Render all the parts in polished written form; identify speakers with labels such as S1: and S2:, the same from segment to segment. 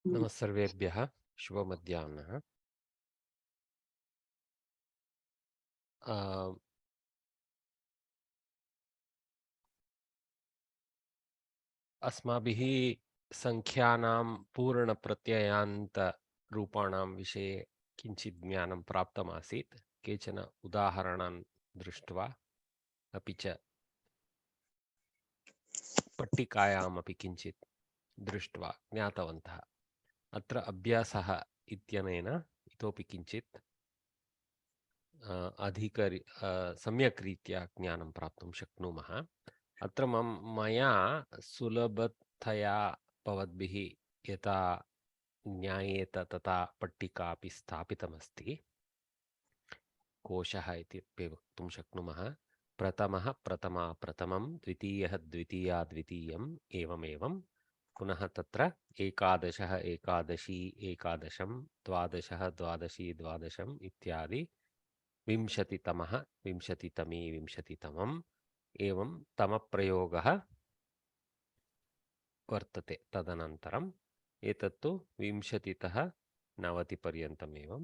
S1: नमस्सर्वेभ्यः शुभमध्याह्नः। अस्माभिः संख्यानां पूर्णप्रत्ययान्तरूपाणां विषये किञ्चित् ज्ञानं प्राप्तमासीत्। केचन उदाहरणान् दृष्ट्वा अपि च पट्टिकायामपि किञ्चित् दृष्ट्वा ज्ञातवन्तः। अत्र अभ्यासः इत्यनेन इतोपि किञ्चित् सम्यक् रीत्या ज्ञानं प्राप्तुं शक्नुमः। अत्र मया सुलभतया भवद्भिः यथा ज्ञायेत तथा पट्टिका अपि स्थापितमस्ति। कोशः इति वक्तुं शक्नुमः। प्रथमः प्रथमा प्रथमं, द्वितीयः द्वितीया द्वितीयम्, एवमेवं। पुनः तत्र एकादशः एकादशी एकादशं, द्वादशः द्वादशी द्वादशम् इत्यादि। विंशतितमः विंशतितमी विंशतितमम्, एवं तमप्रयोगः वर्तते। तदनन्तरम् एतत्तु 20तः 90पर्यन्तम् एवं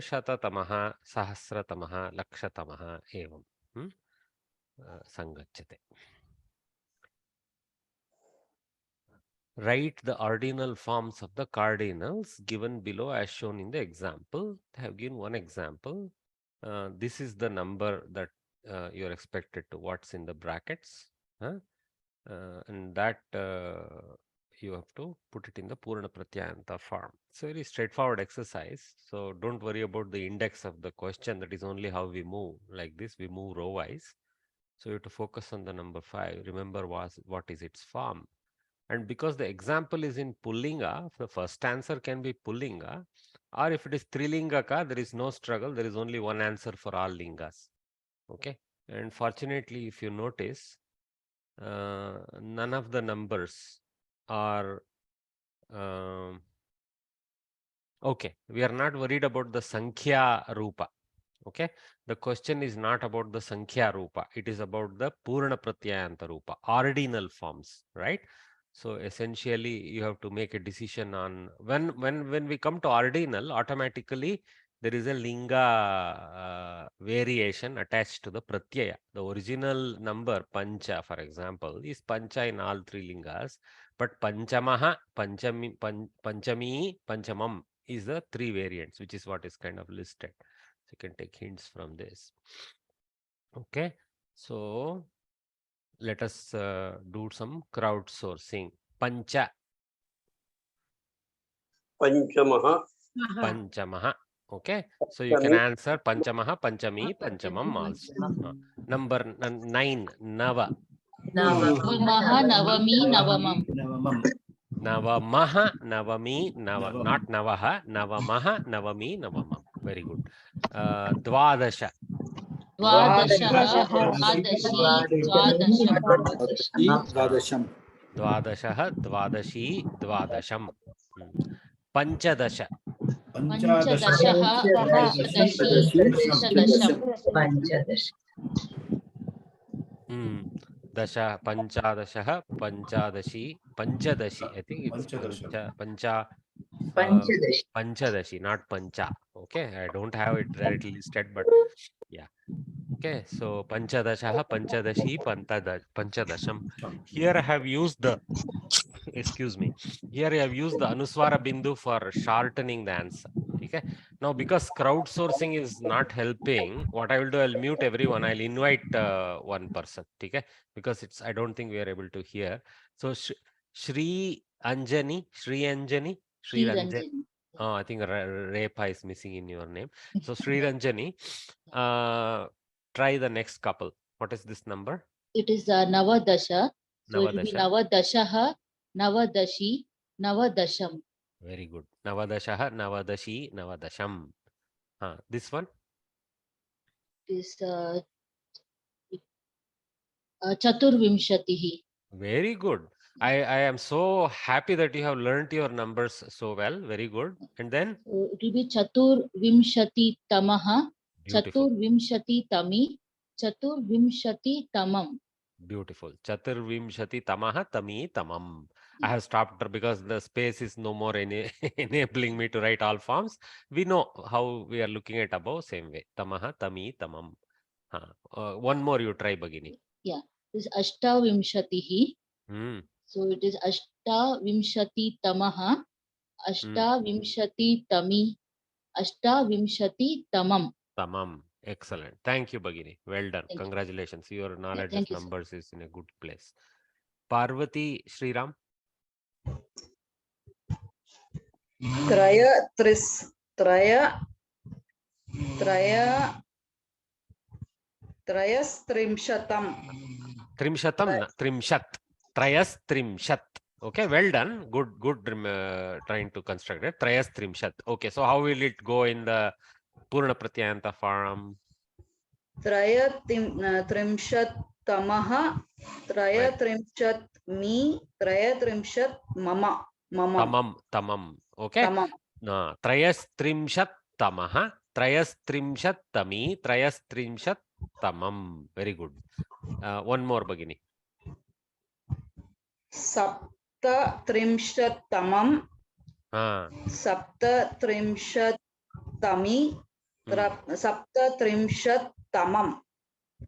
S1: शततमः सहस्रतमः लक्षतमः एवं सङ्गच्छते. Write the ordinal forms of the cardinals given below as shown in the example. They have given one example. This is the number that you are expected to. What's in the brackets? And that you have to put it in the Purna Pratyayanta form. It's a very straightforward exercise. So don't worry about the index of the question. That is only how we move like this. We move row wise. So you have to focus on the number 5. Remember what is its form. And because the example is in Pullinga, the first answer can be Pullinga. Or if it is Trilingaka, there is no struggle. There is only one answer for all lingas. Okay. And fortunately, if you notice, none of the numbers are okay. We are not worried about the Sankhya Rupa. Okay. The question is not about the Sankhya Rupa. It is about the Purna Pratyayanta Rupa, ordinal forms, right? So essentially, you have to make a decision on when we come to ordinal, automatically there is a linga variation attached to the pratyaya. The original number pancha, for example, is pancha in all three lingas, but panchamaha, panchami, panchami, panchamam is the three variants, which is what is kind of listed. So you can take hints from this. Okay, so let us do some crowdsourcing. Pancha.
S2: Panchamaha.
S1: Panchamaha. Okay, so you can answer Panchamaha, Panchami, Panchamam also. Number 9, Nava.
S3: Navamaha, Navami, Navamam.
S1: Navamaha, Navami, not Navaha, Navamaha, Navami, Navamam. Very good. Dvadasha.
S3: Dvadashaha, Dvadashi,
S1: Dvadashah, Dvadashi, Dvadasham. Panchadasha.
S3: Panchadashaha, Panchadashi,
S1: Dasha, Panchadashah, Panchadashi, Panchadashi. I think it's Panchadashi, not Pancha. Okay, I don't have it directly listed, but yeah. Okay, so Panchadashah, Panchadashi, Panchadasham. Here I have used the, excuse me, here I have used the Anuswara Bindu for shortening the answer. Okay, now because crowdsourcing is not helping, what I will do, I'll mute everyone. I'll invite one person. Okay, because I don't think we are able to hear. So Shri Anjani, Shri Anjani, Shri Ranjani. Oh, I think Repa is missing in your name. So Sri Ranjani, try the next couple. What is this number?
S3: It is Navadasha. So it will be
S1: Navadasha.
S3: Navadashaha, Navadashi, Navadasham.
S1: Very good. Navadashaha, Navadashi, Navadasham. This one?
S3: Is Chaturvimshatihi.
S1: Very good. I am so happy that you have learnt your numbers so well. Very good. And then?
S3: So it will be Chaturvimshati Tamaha,
S1: Beautiful.
S3: Chaturvimshati Tami, Chaturvimshati Tamam.
S1: Beautiful. Chaturvimshati tamaha tami tamam. I have stopped her because the space is no more enabling me to write all forms. We know how we are looking at above, same way. Tamaha tami tamam. One more you try, Bhagini.
S3: Yeah, this Ashtavimshatihi.
S1: Hmm.
S3: So it is Ashtavimshati Tamaha,
S1: Hmm.
S3: Ashtavimshati Tami, Ashtavimshati Tamam.
S1: Tamam. Excellent. Thank you, Bhagini. Well done.
S3: Thank you.
S1: Congratulations. Your
S3: Yeah,
S1: knowledge of
S3: thank you, sir.
S1: numbers is in a good place. Parvati Sriram.
S2: त्रय त्रिस् त्रय त्रय त्रयस्त्रिंशतम्
S1: Trimshatam, trimshat. Trayas trimshat. Okay, well done. Good trying to construct it. Trayas trimshat. Okay, so how will it go in the Purna Pratyayanta form?
S2: त्रिंशत्तमः त्रयत्रिंशत् मी त्रयत्रिंशत् मम मम
S1: Tamam. Okay.
S2: तमम्
S1: Trayas trimshat tamaha. Trayas trimshat tami. Trayas trimshat tamam. Very good. One more, Bhagini.
S2: सप्तत्रिंशत्तमं सप्तत्रिंशत्तमी सप्तत्रिंशत्तमम्.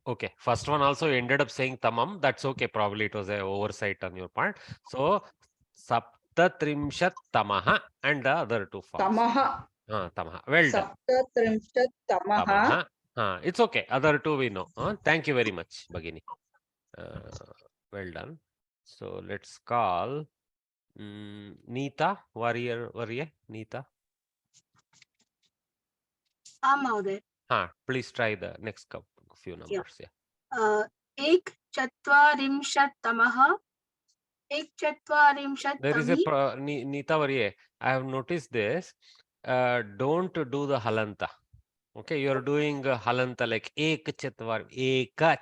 S1: Okay, first one also you ended up saying tamam. That's okay. Probably it was an oversight on your part. So saptatrimshat tamaha and the other two forms.
S2: तमः
S1: Tamaha. Well done.
S2: सप्तत्रिंशत्तमः
S1: Tamaha. It's okay. Other two we know. Thank you very much, Bhagini. Well done. So let's call Neeta, warrior, Neeta.
S4: महोदय
S1: Please try the next few numbers. Yeah.
S4: एकचत्वारिंशत्तमः
S1: There is a
S4: एकचत्वारिंशत्तमी
S1: Neeta Varye. I have noticed this. Don't do the halanta. Okay, you're doing halanta like ek chatvar, eka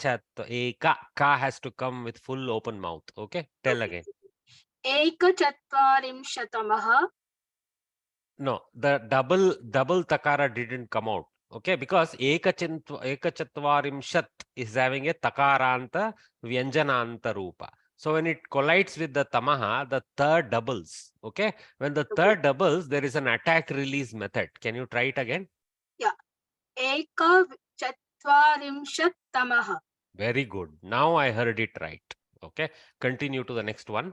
S1: ka has to come with full open mouth. Okay, tell again.
S4: एकचत्वारिंशत्तमः
S1: No, the double takara didn't come out. Okay, because ekachatvarimshat is having a takaranta vyanjananta rupa. So when it collides with the tamaha, the third doubles. Okay, when the third doubles, there is an attack release method. Can you try it again?
S4: Yeah. एकचत्वारिंशत्तमः.
S1: Very good. Now I heard it right. Okay, continue to the next one.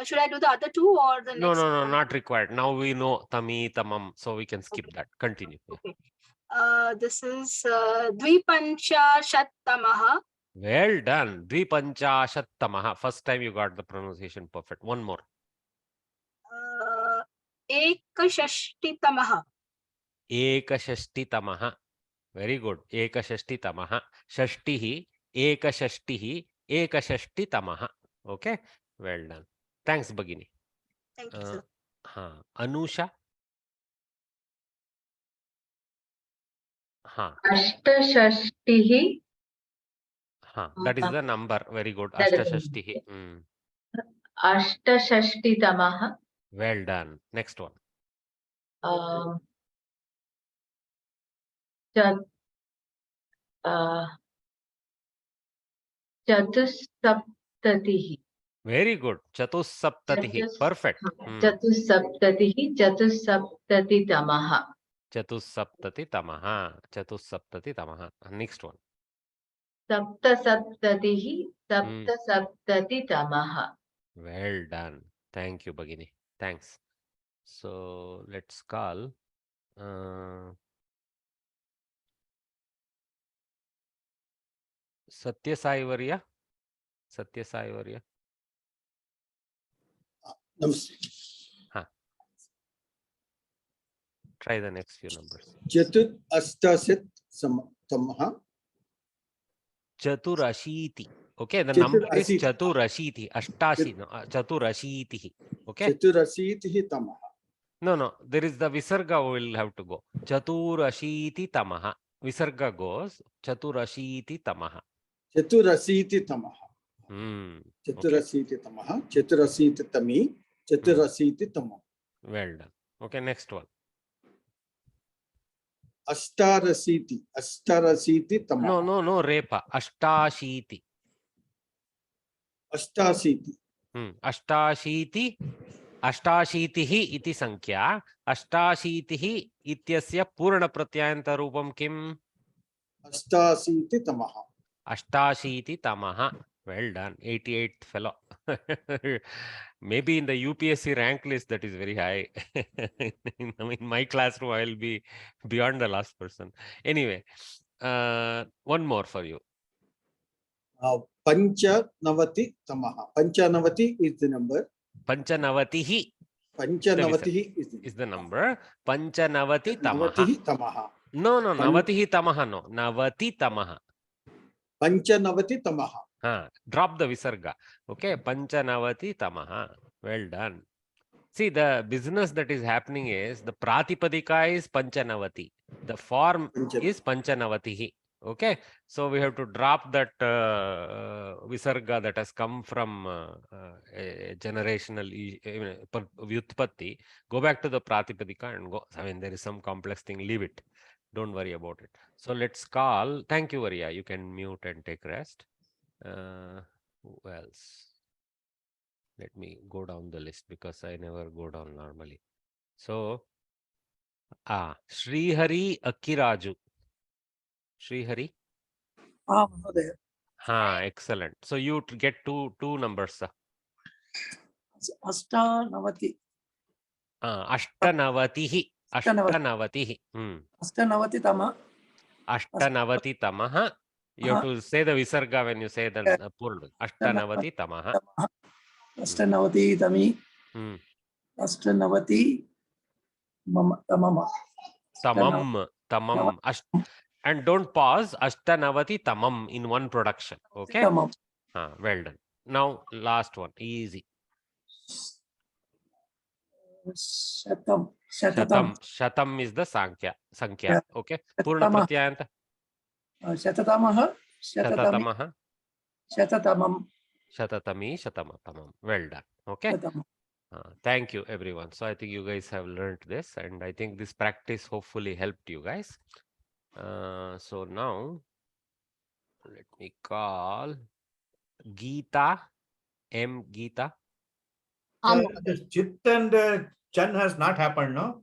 S4: Should I do the other two or the next?
S1: No, not required. Now we know tami, tamam, so we can skip that. Continue. Yeah.
S4: Okay. This is द्विपञ्चाशत्तमः.
S1: Well done. Dvipanchashattamaha. First time you got the pronunciation perfect. One more.
S4: एकषष्टितमः.
S1: Ekashashtitamaha. Very good. Ekashashtitamaha. Shashtihi. Ekashashtihi. Ekashtitamaha. Okay. Well done. Thanks, Bhagini.
S4: Thank you, sir.
S1: Anusha.
S5: अष्टषष्टिः
S1: That is the number. Very good.
S5: That is the
S1: Ashtashashtihi.
S5: अष्टषष्टितमः
S1: Well done. Next one.
S5: चतुस्सप्ततिः
S1: Very good. Chatussaptatihi. Perfect.
S5: चतुस्सप्ततिः चतुस्सप्ततितमः
S1: Chatussaptatitamaha. Next one.
S5: सप्तसप्ततिः सप्तसप्ततितमः.
S1: Well done. Thank you, Bhagini. Thanks. So let's call Satya Sai Varya.
S6: Namaste.
S1: Try the next few numbers.
S6: Chatur Ashtasat Tamaha.
S1: Chaturashiti. Okay, the number is Chaturashiti. Ashtashi. No, Chaturashiti. Okay.
S6: Chaturashiti Tamaha.
S1: No. There is the Visarga will have to go. Chaturashiti Tamaha. Visarga goes. Chaturashiti Tamaha.
S6: Chaturashiti Tamaha.
S1: Chaturashiti
S6: Tamaha. Chaturashiti Tami. Chaturashiti Tamam.
S1: Well done. Okay, next one.
S6: Ashtarashiti Tamaha.
S1: No, Repa. Ashtashiti.
S6: अष्टाशीति
S1: अष्टाशीति अष्टाशीतिः इति संख्या अष्टाशीतिः इत्यस्य पूर्णप्रत्ययान्तरूपं किम्
S6: अष्टाशीतितमः
S1: अष्टाशीतितमः well done 88th fellow maybe in the UPSC rank list that is very high in my classroom I will be beyond the last person anyway one more for you
S6: पञ्चनवतितमः पञ्चनवति is the number
S1: panchanavatihi
S6: पञ्चनवतिः
S1: is the number panchanavatitamah
S6: नवतितमः
S1: no navatihi tamah no navatitamah
S6: पञ्चनवतितमः
S1: drop the visarga okay panchanavatitamah well done see the business that is happening is the pratipadika is panchanavati the form is panchanavatihi okay so we have to drop that visarga that has come from a generational vyutpatti go back to the pratipadika and go I mean there is some complex thing leave it don't worry about it so let's call thank you Varya you can mute and take rest who else let me go down the list because I never go down normally so Srihari Akiraju Srihari
S7: महोदय
S1: excellent so you get two numbers sir.
S7: अष्टानवति
S1: अष्टनवतिः अष्टनवतितमः you have to say the visarga when you say the purna अष्टनवतितमः
S7: अष्टनवतितमी अष्टनवति
S1: tamam and don't pause ashtanavatitamam in one production okay well done now last one easy shatam is the sankhya okay purna pratyayanta
S7: शततमः
S1: shatatami shatamatamam well done okay thank you everyone so I think you guys have learned this and I think this practice hopefully helped you guys so now let me call Geeta Geeta
S8: this Chit and Chan has not happened no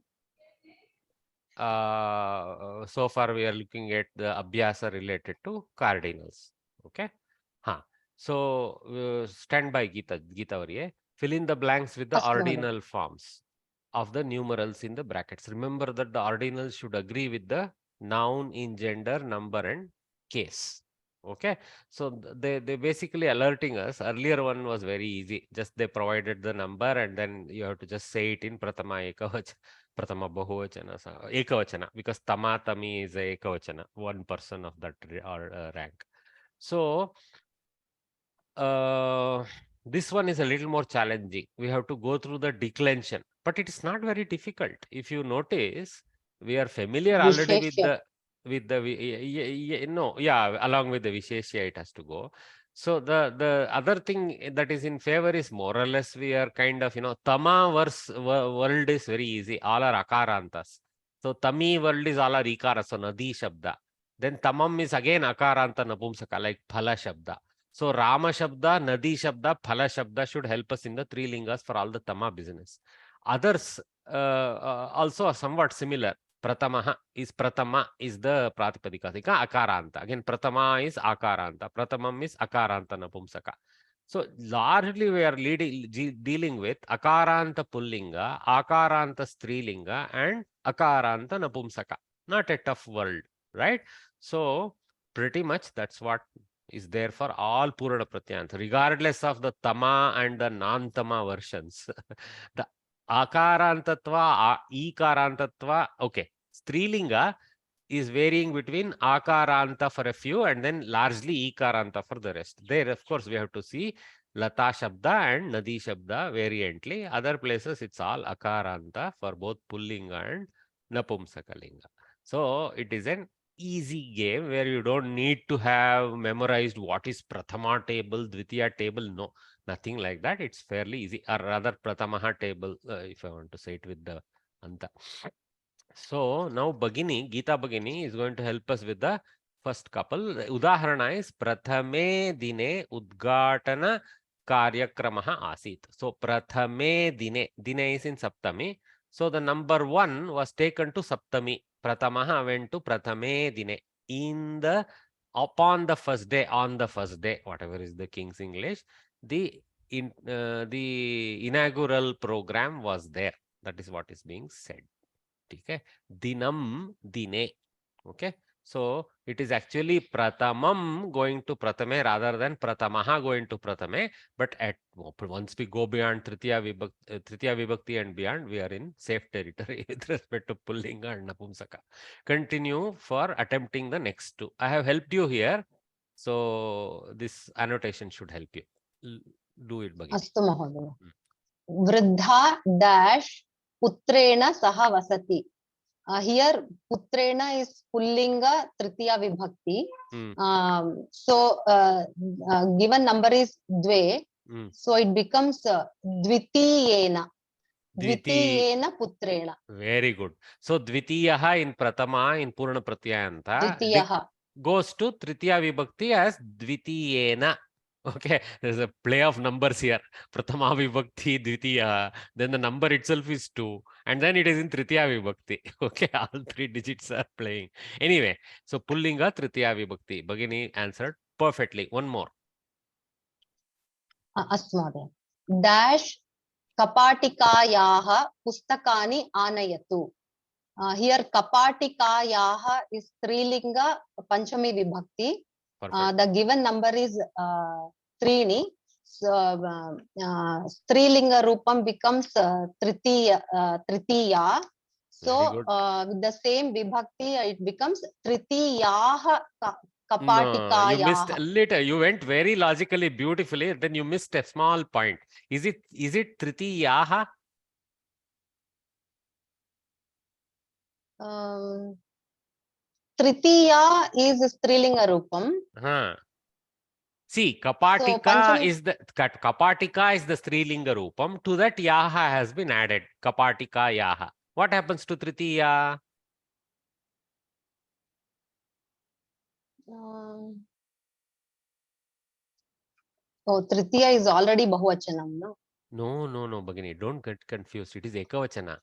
S1: so far we are looking at the abhyasa related to cardinals okay so stand by Geeta Varye fill in the blanks with the ordinal forms of the numerals in the brackets remember that the ordinals should agree with the noun in gender number and case okay so they basically alerting us earlier one was very easy just they provided the number and then you have to just say it in pratama ekavachana pratama bahuvachana ekavachana because tama tami is a ekavachana one person of that rank so this one is a little more challenging we have to go through the declension but it is not very difficult if you notice we are familiar already with the along with the visheshya it has to go so the other thing that is in favor is more or less we are kind of tama world is very easy all are akarantas so tami world is all are ikara so nadi shabda then tamam is again akaranta napumsaka like phala shabda so Rama Shabda, Nadi Shabda, Phala Shabda should help us in the three lingas for all the Tama business. Others also are somewhat similar. Pratama is the Pratipadika, Akaranta. Again, Pratama is Akaranta. Pratamam is Akaranta Napumsaka. So largely we are dealing with Akaranta Pullinga, Akaranta Strilinga, and Akaranta Napumsaka. Not a tough world, right? So pretty much that's what is there for all Purana Pratyayanta, regardless of the Tama and the non-Tama versions. The Akarantatva, Ikarantatva, okay. Strilinga is varying between Akaranta for a few and then largely Ikaranta for the rest. There, of course, we have to see Lata Shabda and Nadi Shabda variantly. Other places, it's all Akaranta for both Pullinga and Napumsakalinga. So, it is an easy game where you don't need to have memorized what is Prathama table, Dvitiya table. No, nothing like that. It's fairly easy. Or rather, Prathamaha table, if I want to say it with the Anta. So now Bhagini, Geeta Bhagini is going to help us with the first couple. Udaharana is Prathame Dine Udgatana Karyakramah Asit. So Prathame Dine. Dine is in Saptami. So the number 1 was taken to Saptami. Pratamaha went to Prathame Dine. Upon the first day, on the first day, whatever is the King's English, the inaugural program was there. That is what is being said. Okay. Dinam Dine. Okay. So it is actually Pratamam going to Pratame rather than Pratamaha going to Pratame. But once we go beyond Tritiya Vibhakti and beyond, we are in safe territory with respect to Pullinga and Napumsaka. Continue for attempting the next two. I have helped you here. So this annotation should help you. Do it, Bhagini.
S9: अस्तु महोदय. वृद्धा dash putrena saha vasati. Here putrena is pullinga tritiya vibhakti. So given number is dve. So it becomes dvitiyena. Dvitiyena putrena.
S1: Very good. So dvitiyaha in pratama in purna pratyayanta
S9: Dvitiyaha
S1: goes to tritiya vibhakti as dvitiyena. Okay, there's a play of numbers here. Pratama vibhakti, dvitiya. Then the number itself is 2. And then it is in tritiya vibhakti. Okay, all 3 digits are playing. Anyway, so pullinga tritiya vibhakti. Bhagini answered perfectly. One more.
S9: अस्तु महोदय. Dash kapatikayaha pustakani anayatu. Here kapatikayaha is strilinga panchami vibhakti. The given number is Trini. So strilinga rupam becomes tritiya. So with the same vibhakti it becomes tritiyaha kapatikayaha.
S1: No, you missed a little. You went very logically, beautifully. Then you missed a small point. Is it tritiyaha?
S9: Tritiya is strilinga rupam.
S1: See, kapatika is the strilinga rupam. To that yaha has been added. Kapatika yaha. What happens to tritiya?
S9: Tritiya is already bahuvachanam, no?
S1: No, Bhagini. Don't get confused. It is ekavachana.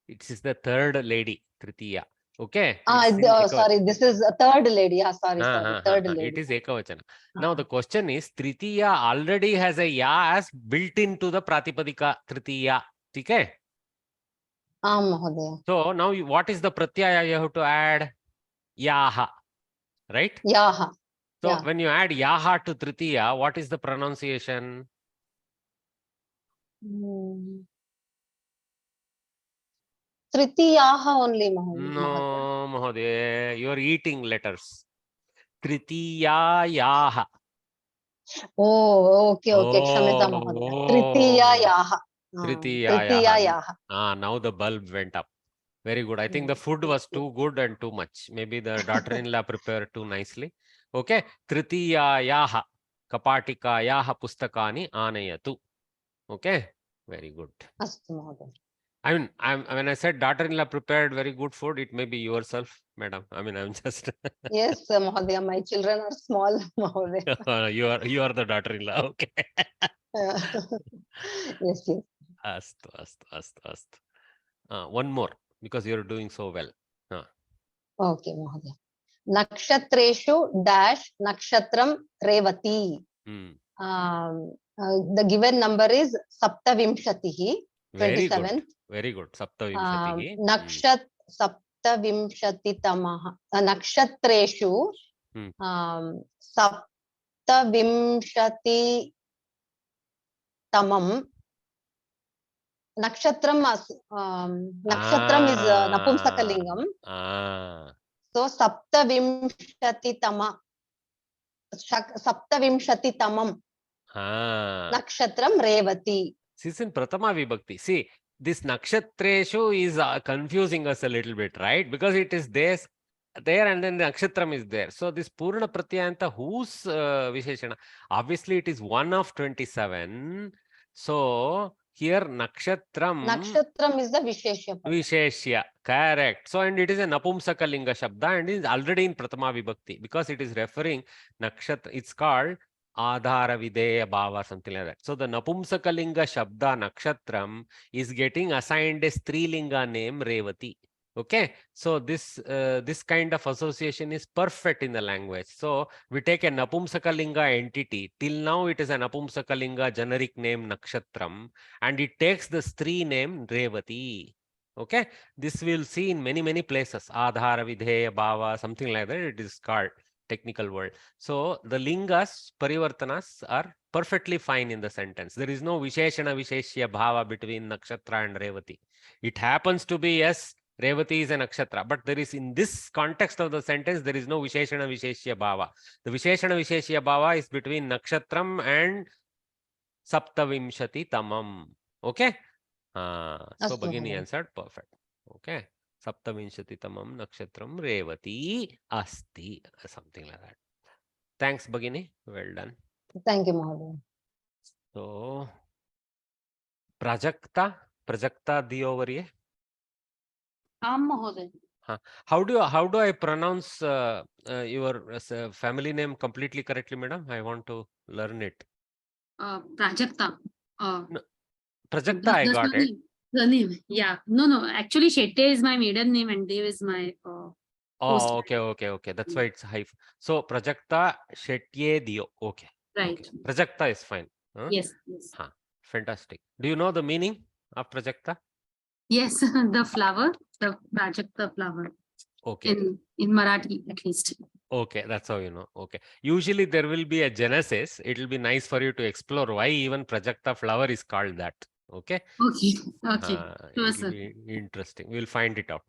S1: It is the third lady, tritiya. Okay.
S9: Sorry, this is a third lady. Sorry, third lady.
S1: It is ekavachana. Now the question is, tritiya already has a ya as built into the pratipadika tritiya. Okay. So now what is the pratyaya you have to add? Yaha. Right?
S9: Yaha.
S1: So when you add yaha to tritiya, what is the pronunciation?
S9: Tritiyaha only,
S1: Mahodaya. No, Mahodaya. You are eating letters. Tritiyayaha.
S9: Oh, okay. Kshamita, Mahodaya. Tritiyayaha.
S1: Tritiyayaha. Now the bulb went up. Very good. I think the food was too good and too much. Maybe the daughter-in-law prepared too nicely. Okay. Tritiyayaha. Kapatikayaha pustakani anayatu. Okay. Very good. I mean, when I said daughter-in-law prepared very good food, it may be yourself, madam. I mean, I'm just.
S9: Yes, Mahodaya. My children are small, Mahodaya.
S1: You are the daughter-in-law. Okay.
S9: Yes.
S1: Astu. One more, because you're doing so well.
S9: Okay, Mahodaya. Nakshatreshu dash nakshatram revati. The given number is saptavimshatihi. 27th.
S1: Very good. Saptavimshatihi.
S9: Saptavimshati tamaha. Nakshatreshu saptavimshati tamam. Nakshatram is napumsakalingam. So saptavimshati tama. Saptavimshati tamam. Nakshatram revati.
S1: This is in Pratama Vibhakti. See, this Nakshatreshu is confusing us a little bit, right? Because it is there and then the Nakshatram is there. So this Purna Pratyayanta, whose Visheshana? Obviously, it is 1 of 27. So here Nakshatram
S9: is the Visheshya.
S1: Visheshya, correct. So, and it is a Napumsakalinga Shabda and is already in Pratama Vibhakti because it is referring Nakshatra. It's called Adhara Videya Bhava, something like that. So the Napumsakalinga Shabda Nakshatram is getting assigned a Strilinga name Revati. Okay, so this kind of association is perfect in the language. So we take a Napumsakalinga entity. Till now it is a Napumsakalinga generic name Nakshatram, and it takes the Stri name Revati. Okay, this we'll see in many places. Adhara Videya Bhava, something like that. It is called technical word. So the lingas, parivartanas are perfectly fine in the sentence. There is no Visheshana Visheshya Bhava between Nakshatra and Revati. It happens to be, yes, Revati is a nakshatra, but there is, in this context of the sentence, there is no Visheshana Visheshya Bhava. The Visheshana Visheshya Bhava is between Nakshatram and Saptavimshati Tamam. Okay? So Bhagini answered perfect. Okay. Saptavimshati Tamam Nakshatram Revati Asti. Something like that. Thanks, Bhagini. Well done.
S9: Thank you, Mahodaya.
S1: So, Prajakta Diovariye.
S3: Mahodaya.
S1: How do I pronounce your family name completely correctly, madam? I want to learn it.
S3: Prajakta.
S1: No, Prajakta, I got it.
S3: The name, yeah. No. Actually, Shetty is my maiden name and Dev is my
S1: Oh, okay. That's why it's hyphen. So Prajakta Shetye Dio. Okay.
S3: right.
S1: Okay. Prajakta is fine. Huh?
S3: Yes.
S1: Fantastic. Do you know the meaning of Prajakta?
S3: Yes, the flower, the Prajakta flower.
S1: Okay.
S3: In Marathi, at least.
S1: Okay, that's how you know. Okay. Usually there will be a genesis. It will be nice for you to explore why even Prajakta flower is called that. Okay.
S3: Okay.
S1: It will be interesting. We'll find it out.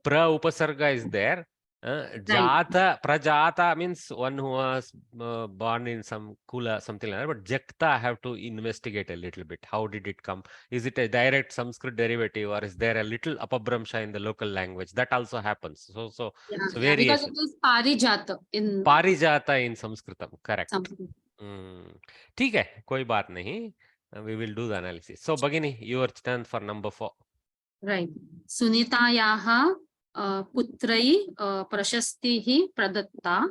S1: Pra upasarga is there. Jata, prajata means one who was born in some kula, something like that. But jakta, I have to investigate a little bit. How did it come? Is it a direct Sanskrit derivative, or is there a little apabhramsha in the local language? That also happens. So variation.
S3: Because it is Parijata in
S1: Parijata in Sanskritam. Correct.
S3: Sanskrit.
S1: ठीक है, कोई बात नहीं. We will do the analysis. So Bhagini, your turn for number 4.
S3: Right. Sunitayaha putrai prashastihi pradatta.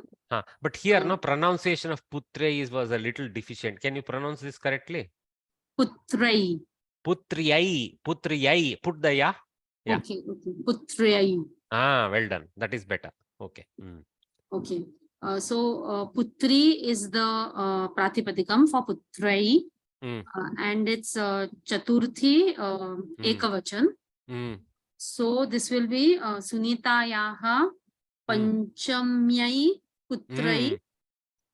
S1: But here, no, pronunciation of putrai was a little deficient. Can you pronounce this correctly?
S3: Putrai.
S1: Putriyai. Put the ya. Yeah.
S3: Okay. Putriyai.
S1: Well done. That is better. Okay.
S3: Okay. So putri is the pratipadikam for putrai. And it's chaturthi ekavachan. So this will be Sunitayaha panchamyai putrai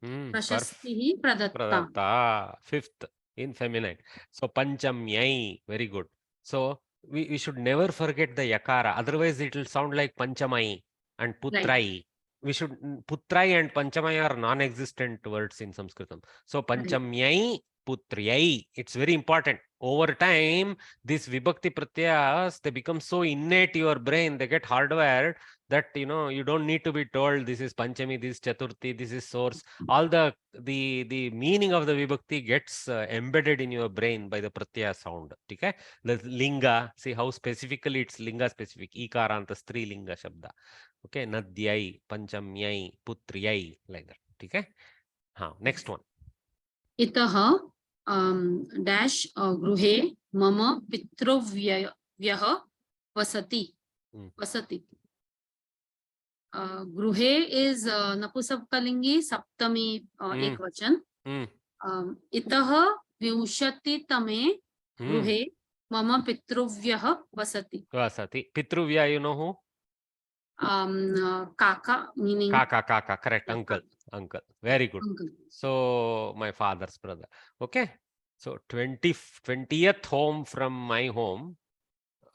S3: prashastihi pradatta.
S1: Fifth in feminine. So panchamyai, very good. So we should never forget the yakara. Otherwise it will sound like panchamai and putrai. Right. We should, putrai and panchamai are non-existent words in Sanskritam. So panchamyai putriyai, it's very important. Over time, these vibhakti pratyas, they become so innate to your brain, they get hardwired that, you know, you don't need to be told this is panchami, this is chaturthi, this is source. All the meaning of the vibhakti gets embedded in your brain by the pratyaya sound. Okay? The linga, see how specifically it's linga specific. Ikaranta stri linga shabda. Okay? Nadyai, panchamyai, putriyai, like that. Okay? Next one.
S3: Itaha dash gruhe mama pitrovyah vasati. Gruhe is napusapkalingi saptami ekvachan. Itaha vimshati tame gruhe mama pitrovyah vasati.
S1: Pitruvya, you know who?
S3: Kaka, meaning
S1: Kaka, correct. Uncle. Very good. Uncle. So my father's brother. Okay. So 20th home from my home.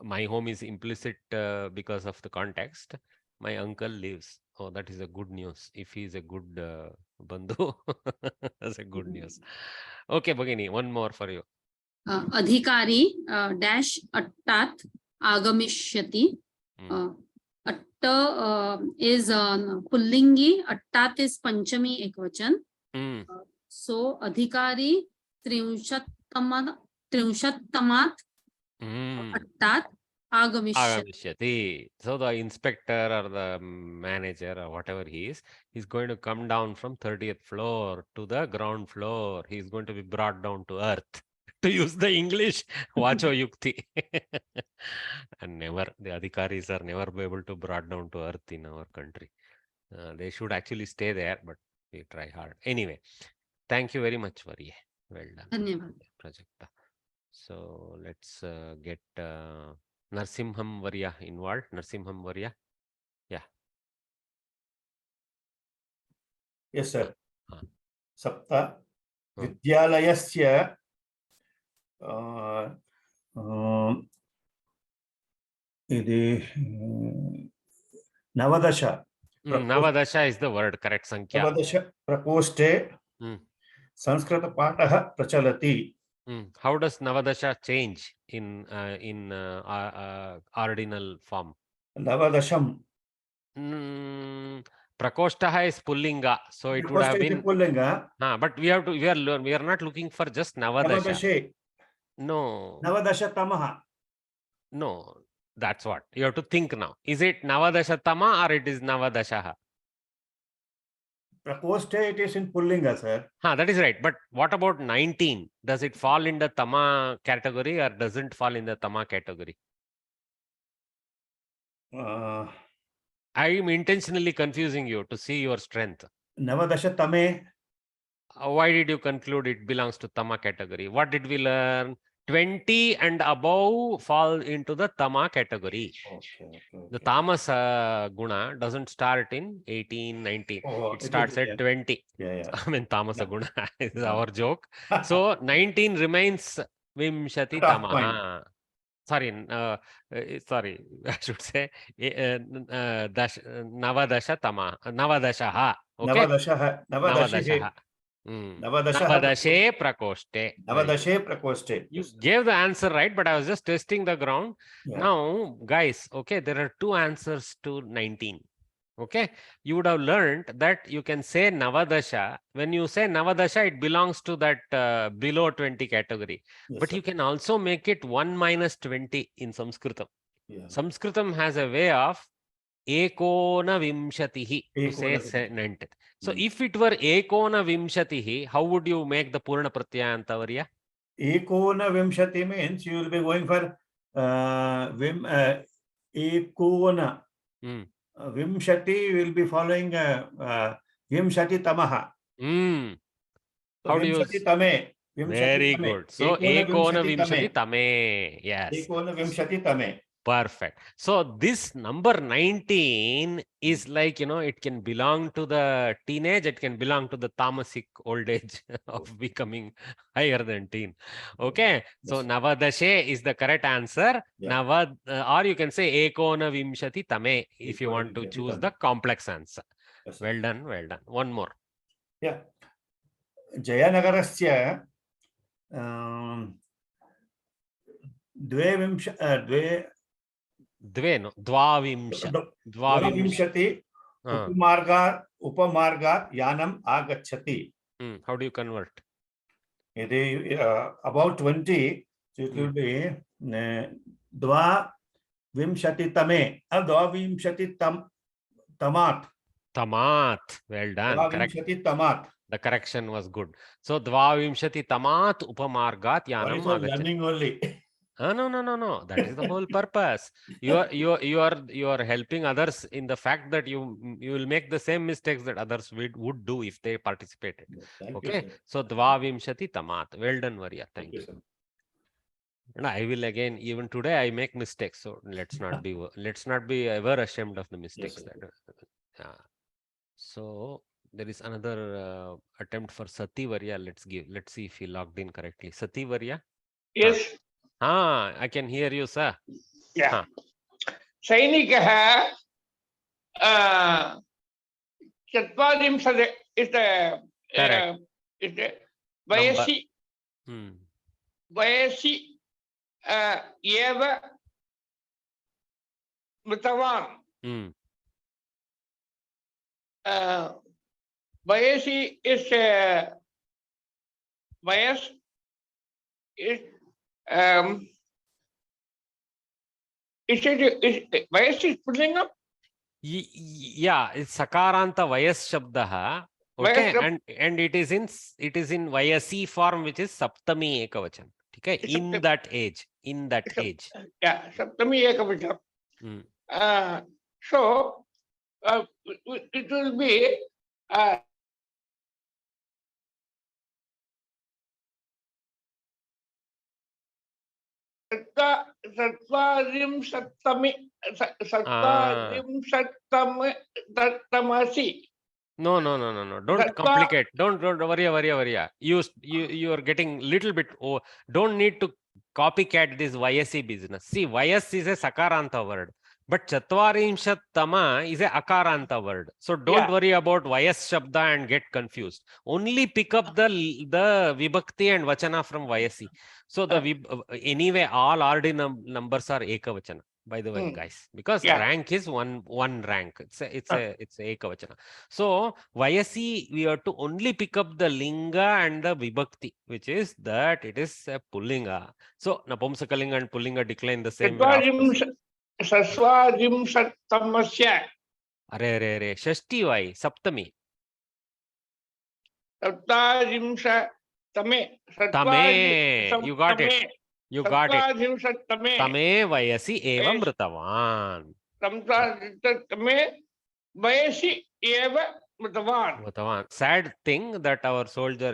S1: My home is implicit because of the context. My uncle lives. Oh, that is a good news. If he is a good bandhu, that's a good news. Okay, Bhagini, one more for you.
S3: Adhikari dash attat agamishyati. Atta is pullingi, attat is panchami ekvachan. So adhikari trinshattamat attat Agamishyati.
S1: Agamishyati. So the inspector or the manager or whatever he is, he's going to come down from 30th floor to the ground floor. He's going to be brought down to earth. To use the English, Vacho Yukti. And never, the adhikaris are never be able to brought down to earth in our country. They should actually stay there, but we try hard. Anyway, thank you very much, Varye. Well done.
S3: Dhanyavad.
S1: Prajakta. So let's get Narsimham Varya involved. Narsimham Varya. Yeah.
S8: Yes, sir.
S1: Ah.
S8: Sapta Vidyalayasya idi Navadasha.
S1: Navadasha is the word, correct Sankhya.
S8: Navadasha Prakoste Samskrita Pataha Prachalati.
S1: How does Navadasha change in ordinal form?
S8: Navadasham.
S1: Prakoshtha is Pullinga, so it would have been
S8: Pullinga.
S1: but we are not looking for just Navadasha.
S8: Navadashe.
S1: No.
S8: Navadasha Tamaha.
S1: No, that's what you have to think now. Is it Navadasha Tama or it is Navadashaha?
S8: Prakoste, it is in Pullinga, sir.
S1: That is right. But what about 19? Does it fall in the Tama category or doesn't fall in the Tama category? I am intentionally confusing you to see your strength.
S8: Navadasha Tame.
S1: Why did you conclude it belongs to Tama category? What did we learn? 20 and above fall into the Tama category.
S8: Okay.
S1: The Tamas guna doesn't start in 18, 19. It starts at 20.
S8: Yeah.
S1: I mean, Tamasa guna is our joke. So 19 remains Vimshati Tamaha. Sorry, I should say Navadasha Tama. Navadashaha. Okay? Navadashaha. Navadashe Prakoste.
S8: Navadashe Prakoste.
S1: You gave the answer right, but I was just testing the ground.
S8: Yeah.
S1: Now, guys, okay, there are two answers to 19. Okay, you would have learned that you can say Navadasha. When you say Navadasha, it belongs to that below 20 category.
S8: Yes,
S1: but
S8: sir.
S1: you can also make it 1 minus 20 in Samskritam.
S8: Yeah.
S1: Samskritam has a way of Ekona Vimshatihi to say 90. So if it were Ekona Vimshatihi, how would you make the Purna Pratyaya Antavarya?
S8: Ekona Vimshati means you will be going for Ekona. Vimshati will be following Vimshati Tamaha.
S1: How do you?
S8: Tame.
S1: Very good. So Ekona Vimshati Tame. Yes.
S8: Ekona Vimshati Tame.
S1: Perfect. So this number 19 is like, it can belong to the teenage, it can belong to the tamasic old age of becoming higher than teen. Okay. So Navadashe is the correct answer.
S8: Yeah.
S1: Or you can say Ekona Vimshati Tame if you want to choose the complex answer.
S8: Yes.
S1: Well done. Well done. One more.
S8: Yeah. Jayanagarasya Dvavimshati Upamargat Yanam Agachati.
S1: How do you convert?
S8: About 20, so it will be Dvavimshati Tame. Dvavimshati Tamat.
S1: Tamat. Well done.
S8: Dvavimshati Tamat.
S1: The correction was good. So Dvavimshati Tamat Upamargat Yanam Agachati.
S8: Learning only.
S1: No. That is the whole purpose. You are helping others in the fact that you will make the same mistakes that others would do if they participated. Okay. So Dvavimshati Tamat. Well done, Varya. Thank you. And I will again, even today I make mistakes. So let's not be ever ashamed of the mistakes.
S8: Yes,
S1: so there is another attempt for Sati Varya. Let's see if he logged in correctly. Sati Varya.
S10: Yes.
S1: I can hear you, sir.
S10: Yeah. Sainikah Chatvarimsade is the Vayasi Eva Mutavan. Vayasi is Vayas is is Vayas is Pullingam?
S1: Yeah, it's Sakaranta Vayas Shabdaha. Okay, and it is in Vayasi form, which is Saptami Ekavachan. Okay, in that age.
S10: Yeah, Saptami Ekavachan. So it will be Satvarimsattamasi.
S1: No. Don't complicate. Don't worry. You are getting little bit. Oh, don't need to copycat this Vayasi business. See, Vayas is a Sakaranta word, but Chatvarimshat Tama is a Akaranta word. So don't worry about Vayas Shabda and get confused. Only pick up the Vibhakti and Vachana from Vayasi. So anyway, all ordinary numbers are Ekavachana. By the way, guys, because rank is one rank. It's a Ekavachana. So Vayasi, we have to only pick up the Linga and the Vibhakti, which is that it is a Pullinga. So Napumsakalinga and Pullinga decline the same way.
S10: Sasvadimsattammasya.
S1: Are. Shashti vai, Saptami.
S10: Saptadimsatame.
S1: Tame. You got it.
S10: Tame
S1: Vayasi eva mritavan.
S10: Tame Vayasi eva mritavan.
S1: Sad thing that our soldier,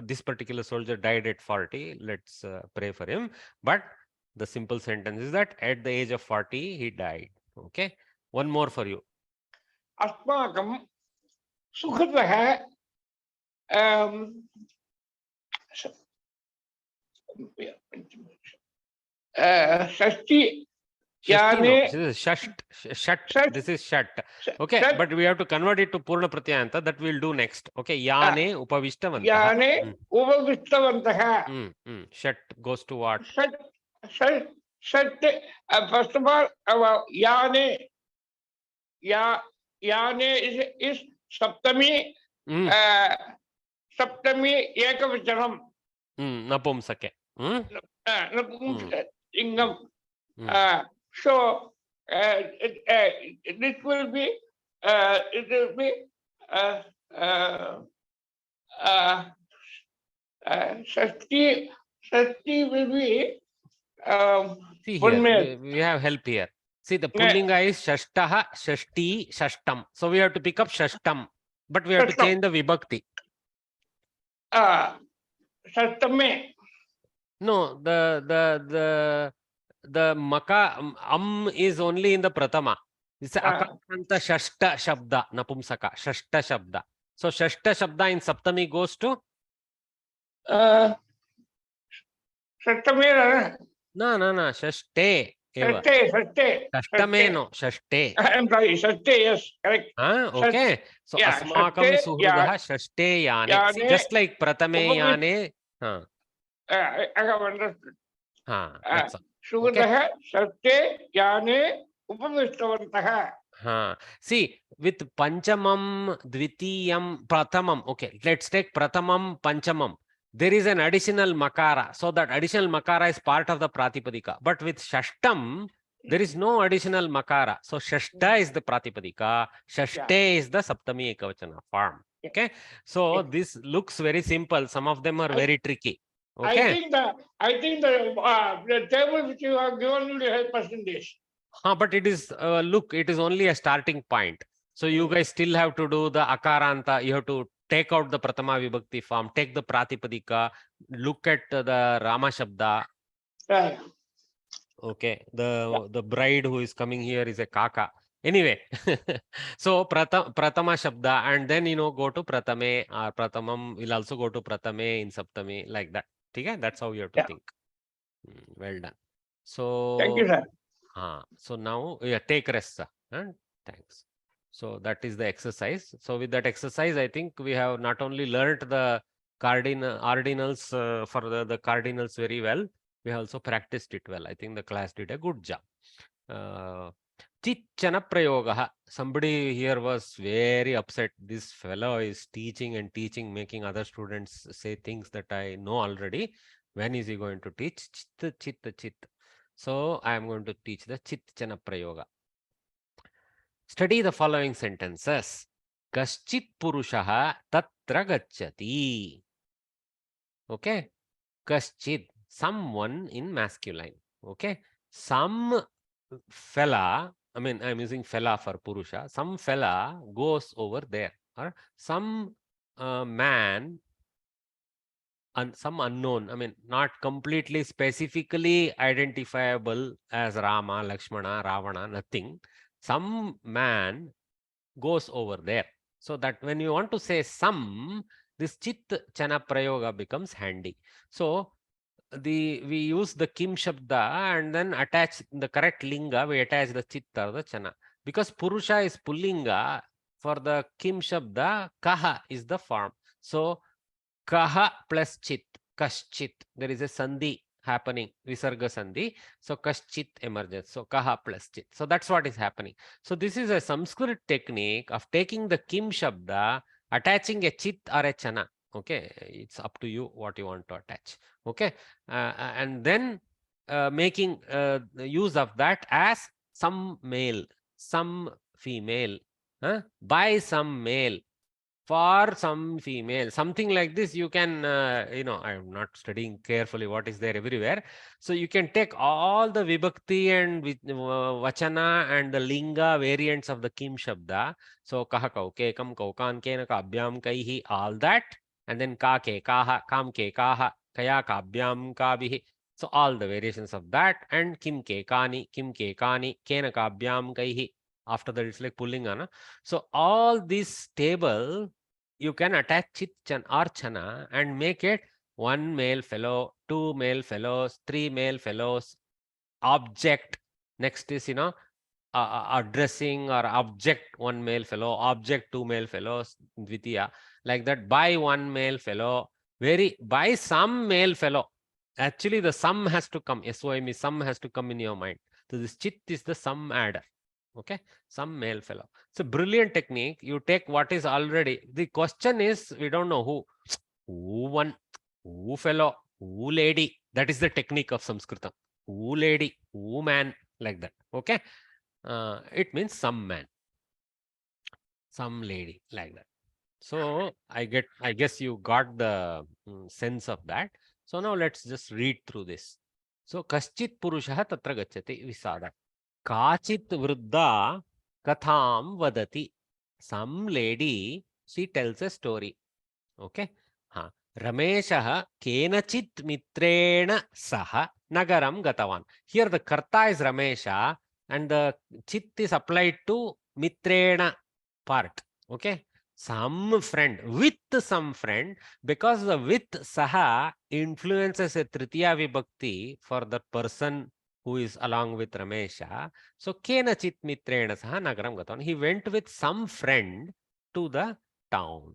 S1: this particular soldier died at 40. Let's pray for him. But the simple sentence is that at the age of 40, he died. Okay. One more for you.
S10: Asmakam Sukhadaha Shashti.
S1: This is Shat. This is Shat. Okay, but we have to convert it to Purna Pratyayanta. That we'll do next. Okay, Yane Upavishtavantaha.
S10: Yane Upavishtavantaha.
S1: Shat goes to what?
S10: Shat. First of all, Yane. Yane is Saptami. Saptami Ekavachanam.
S1: Napumsake.
S10: Ingam. So this will be Shashti will be
S1: see here, we have help here. See, the Pullinga is Shashtaha, Shashti, Shashtam. So we have to pick up Shashtam, but we have to change the Vibhakti.
S10: Shastame.
S1: No, the Maka is only in the Pratama. It's Akaranta Shashta Shabda, Napumsaka, Shashta Shabda. So Shashta Shabda in Saptami goes to?
S10: Shastame.
S1: No, Shashte. Shashtame, no, Shashte.
S10: I'm sorry, Shashte, yes, correct.
S1: Okay. So Asmakam Suhrudaha Shashte Yane. See, just like Pratame Yane.
S10: I have understood.
S1: That's all.
S10: Suhrudaha Shashte Yane Upavishtavantaha.
S1: See, with Panchamam, Dvitiyam, Pratamam. Okay, let's take Pratamam, Panchamam. There is an additional Makara. So that additional Makara is part of the Pratipadika. But with Shashtam, there is no additional Makara. So Shashta is the Pratipadika. Shashte is the Saptami Ekavachana form. Okay. So this looks very simple. Some of them are very tricky. Okay.
S10: I think the table which you have given will help us in this.
S1: But it is, look, it is only a starting point. So you guys still have to do the Akaranta. You have to take out the Pratama Vibhakti form, take the Pratipadika, look at the Rama Shabda. Okay, the bride who is coming here is a Kaka. Anyway, so Pratama Shabda, and then, go to Pratame, or Pratamam will also go to Pratame in Saptami, like that. Okay, that's how you have to think. Well done. So,
S10: thank you, sir.
S1: So now, take rest, sir. Thanks. So that is the exercise. So with that exercise, I think we have not only learnt the ordinals for the cardinals very well, we have also practiced it well. I think the class did a good job. Chichana prayogaha. Somebody here was very upset. This fellow is teaching and teaching, making other students say things that I know already. When is he going to teach? Chitta. So I am going to teach the chit chana prayoga. Study the following sentences. Kaschit purushaha tatra gacchati. Okay. Kaschit, someone in masculine. Okay. Some fella, I mean, I'm using fella for purusha. Some fella goes over there. Or some man, and some unknown, I mean, not completely specifically identifiable as Rama, Lakshmana, Ravana, nothing. Some man goes over there. So that when you want to say some, this chit chana prayoga becomes handy. So we use the kim shabda and then attach the correct linga, we attach the chit or the chana. Because purusha is pullinga, for the kim shabda, kaha is the form. So kaha plus chit, kaschit. There is a sandhi happening, visarga sandhi. So kaschit emerges. So kaha plus chit. So that's what is happening. So this is a Sanskrit technique of taking the kim shabda, attaching a chit or a chana. Okay, it's up to you what you want to attach. Okay, and then making use of that as some male, some female, by some male, for some female, something like this. You can, I'm not studying carefully what is there everywhere. So you can take all the vibhakti and vachana and the linga variants of the kim shabda. So kaha kauke kam kaukan kena kabhyam kaihi, all that. And then ka ke kaha, kam ke kaha, kaya kabhyam kabhihi. So all the variations of that, and kim ke kani, kena kabhyam kaihi. After that, it's like pulling on. So all this table, you can attach chit chan or chana and make it one male fellow, two male fellows, three male fellows, object. Next is, addressing or object one male fellow, object two male fellows, dvitiya, like that, by one male fellow, by some male fellow. Actually, the sum has to come, SOM, sum has to come in your mind. So this chit is the sum adder. Okay, some male fellow. It's a brilliant technique. You take what is already. The question is, we don't know who one, who fellow, who lady. That is the technique of Samskrita. Who lady, who man, like that. Okay, it means some man, some lady, like that. So I guess you got the sense of that. So now let's just read through this. So kaschit purushaha tatra gacchati visada. Kachit vruddha katham vadati. Some lady, she tells a story. Okay. Rameshah kenachit mitrena saha nagaram gatavan. Here the karta is Ramesha and the chit is applied to mitrena part. Okay. Some friend, with some friend, because the with saha influences a tritiya vibhakti for the person who is along with Ramesha. So kenachit mitrena saha nagaram gatavan. He went with some friend to the town.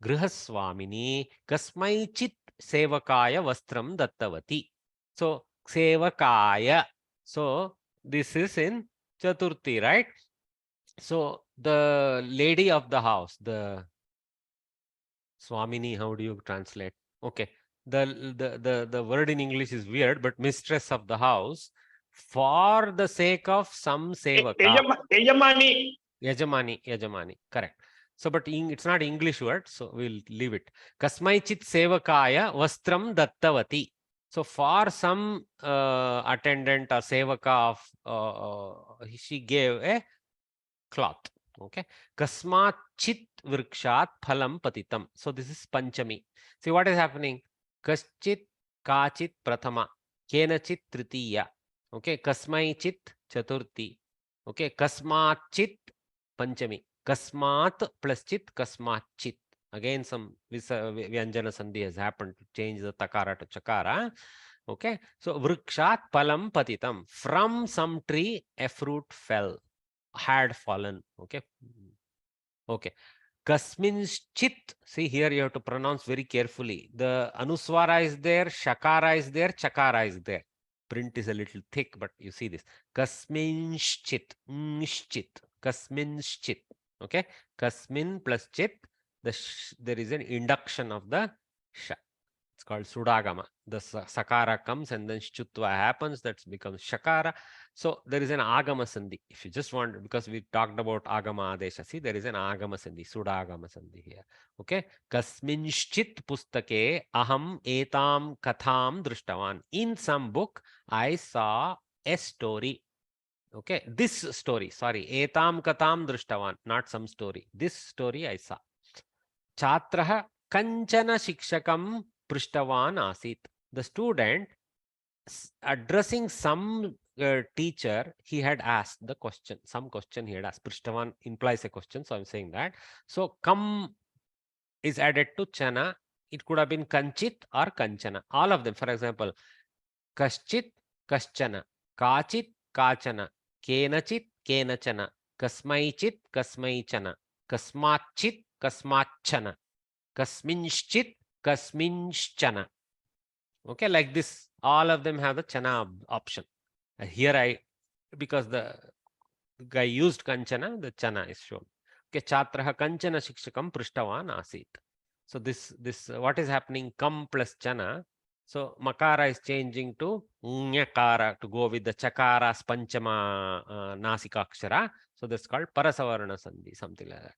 S1: Grihaswamini kasmaichit sevakaya vastram dattavati. So sevakaya. So this is in Chaturthi, right? So the lady of the house, the Swamini, how do you translate? Okay. The word in English is weird, but mistress of the house, for the sake of some sevaka. Yajamani, correct. So, but it's not English word, so we'll leave it. Kasmaichit sevakaya vastram dattavati. So, for some attendant or sevaka of, she gave a cloth. Okay. Kasmat chit vrikshat phalam patitam. So, this is Panchami. See what is happening? Kaschit kachit prathama. Kenachit tritiya. Okay. Kasmaichit chaturthi. Okay. Kasmat chit Panchami. Kasmat plus chit, kasmat chit. Again, some Vyanjana Sandhi has happened to change the takara to chakara. Okay. So, vrikshat palam patitam. From some tree, a fruit fell, had fallen. Okay. Okay. Kasminchit. See, here you have to pronounce very carefully. The Anuswara is there, Shakara is there, Chakara is there. Print is a little thick, but you see this. Kasminchit. Kasminchit. Okay. Kasmin plus chit. There is an induction of the sha. It's called Sudagama. The Sakara comes and then Shchutva happens, that becomes Shakara. So there is an Agama Sandhi. If you just want, because we talked about Agama Adesha, see, there is an Agama Sandhi, Sudagama Sandhi here. Okay. Kasminshchit pustake aham etam katham drishtavan. In some book, I saw a story. Okay. This story, sorry, etam katham drishtavan, not some story. This story I saw. Chatraha kanchana shikshakam prishtavan asit. The student addressing some teacher, he had asked the question, some question he had asked. Prishtavan implies a question, so I'm saying that. So kam is added to chana. It could have been kanchit or kanchana. All of them. For example, kaschit, kaschana, kachit, kachana, kenachit, kenachana, kasmaichit, kasmaichana, kasmachit, kasmachana, kasminshchit, kasminshchana. Okay, like this, all of them have the chana option. Here because the guy used kanchana, the chana is shown. Okay, chatraha kanchana shikshakam prishtavan asit. So this what is happening? Kam plus chana. So makara is changing to nyakara to go with the chakara's panchama nasikakshara. So that's called parasavarana sandhi, something like that.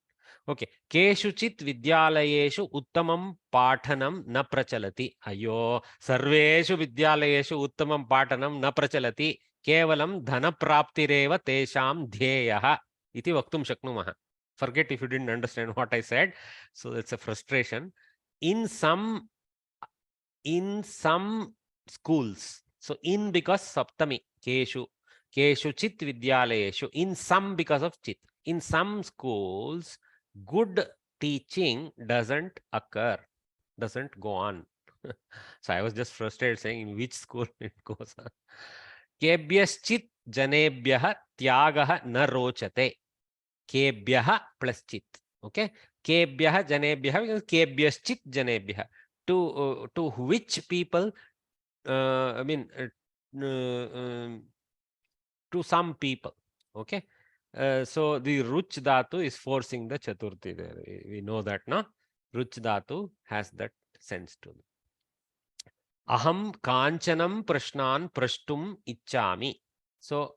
S1: Okay. Keshuchit vidyalayeshu uttamam pathanam na prachalati. Ayo, sarveshu vidyalayeshu uttamam pathanam na prachalati. Kevalam dhana praptireva tesham dhyeyaha iti vaktum shaknumaha. Forget if you didn't understand what I said. So it's a frustration. In some schools, so in because saptami, keshu chit vidyalayeshu, in some because of chit. In some schools, good teaching doesn't occur, doesn't go on. So I was just frustrated saying in which school it goes on. Kebhyaschit janebhyah tyagah na rochate. Kebhyah plus chit. Okay. Kebhyah janebhyah, kebhyaschit janebhyah. To which people, to some people. Okay. So the ruch dhatu is forcing the chaturthi there. We know that, no? Ruch dhatu has that sense to it. Aham kanchanam prashnan prashtum ichchami. So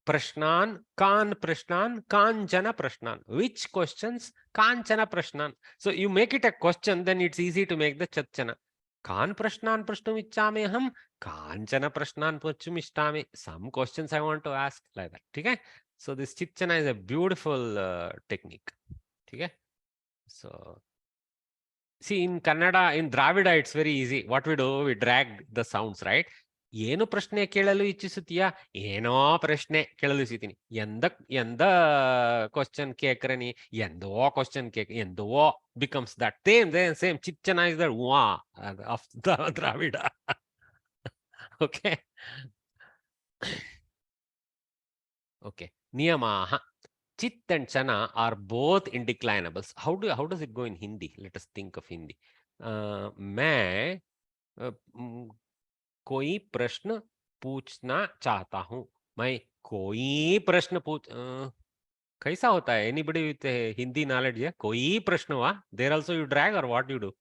S1: prashnan, kanchana prashnan. Which questions? Kanchana prashnan. So you make it a question, then it's easy to make the chatchana. Kan prashnan prashtum ichchami aham kanchana prashnan prashtum ichchami. Some questions I want to ask, like that. Okay? So this chitchana is a beautiful technique. Okay? So see, in Kannada, in Dravida, it's very easy. What we do, we drag the sounds, right? ಏನು ಪ್ರಶ್ನೆ ಕೇಳಲು ಇಚ್ಛಿಸುತ್ತೀಯಾ? ಏನೋ ಪ್ರಶ್ನೆ ಕೇಳಲು ಇಚ್ಛಿತೀನಿ. ಎಂದ question ಕೇಕ್ರೆ ನೀ ಎಂದೋ question cake ಎಂದೋ becomes that same chichana is that wa of the Dravida. Okay. Okay. Niyamaha. Chit and chana are both indeclinables. How does it go in Hindi? Let us think of Hindi. मैं कोई प्रश्न पूछना चाहता हूं. मैं कोई प्रश्न कैसा होता है? Anybody with Hindi knowledge? Yeah? कोई प्रश्न हुआ? There also you drag or what you do?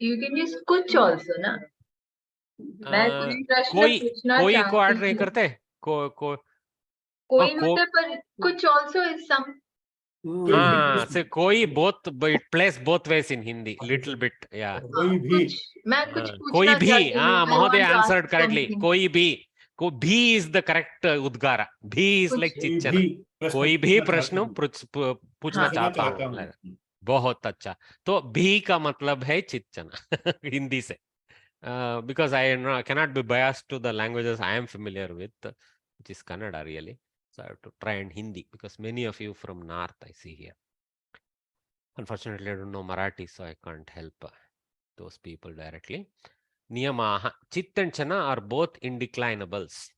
S5: You can use kuch also, na? मैं कोई प्रश्न पूछना
S1: कोई
S5: चाहती
S1: को ऐड नहीं करते?
S5: कोई होता है, पर कुछ also is some.
S1: So कोई both, it plays both ways in Hindi, little bit, yeah.
S8: कोई भी.
S5: मैं कुछ
S1: कोई
S5: पूछना
S1: भी,
S5: चाहती हूँ.
S1: Mahoday answered correctly. कोई भी. Bhi is the correct udgara. Bhi is like chichana. कोई भी प्रश्न पूछना चाहता हूँ. बहुत अच्छा. तो भी का मतलब है चिचना हिंदी से. Because I cannot be biased to the languages I am familiar with, which is Kannada really. So I have to try and Hindi, because many of you from North I see here. Unfortunately, I don't know Marathi, so I can't help those people directly. Niyamaha. Chit and chana are both indeclinables.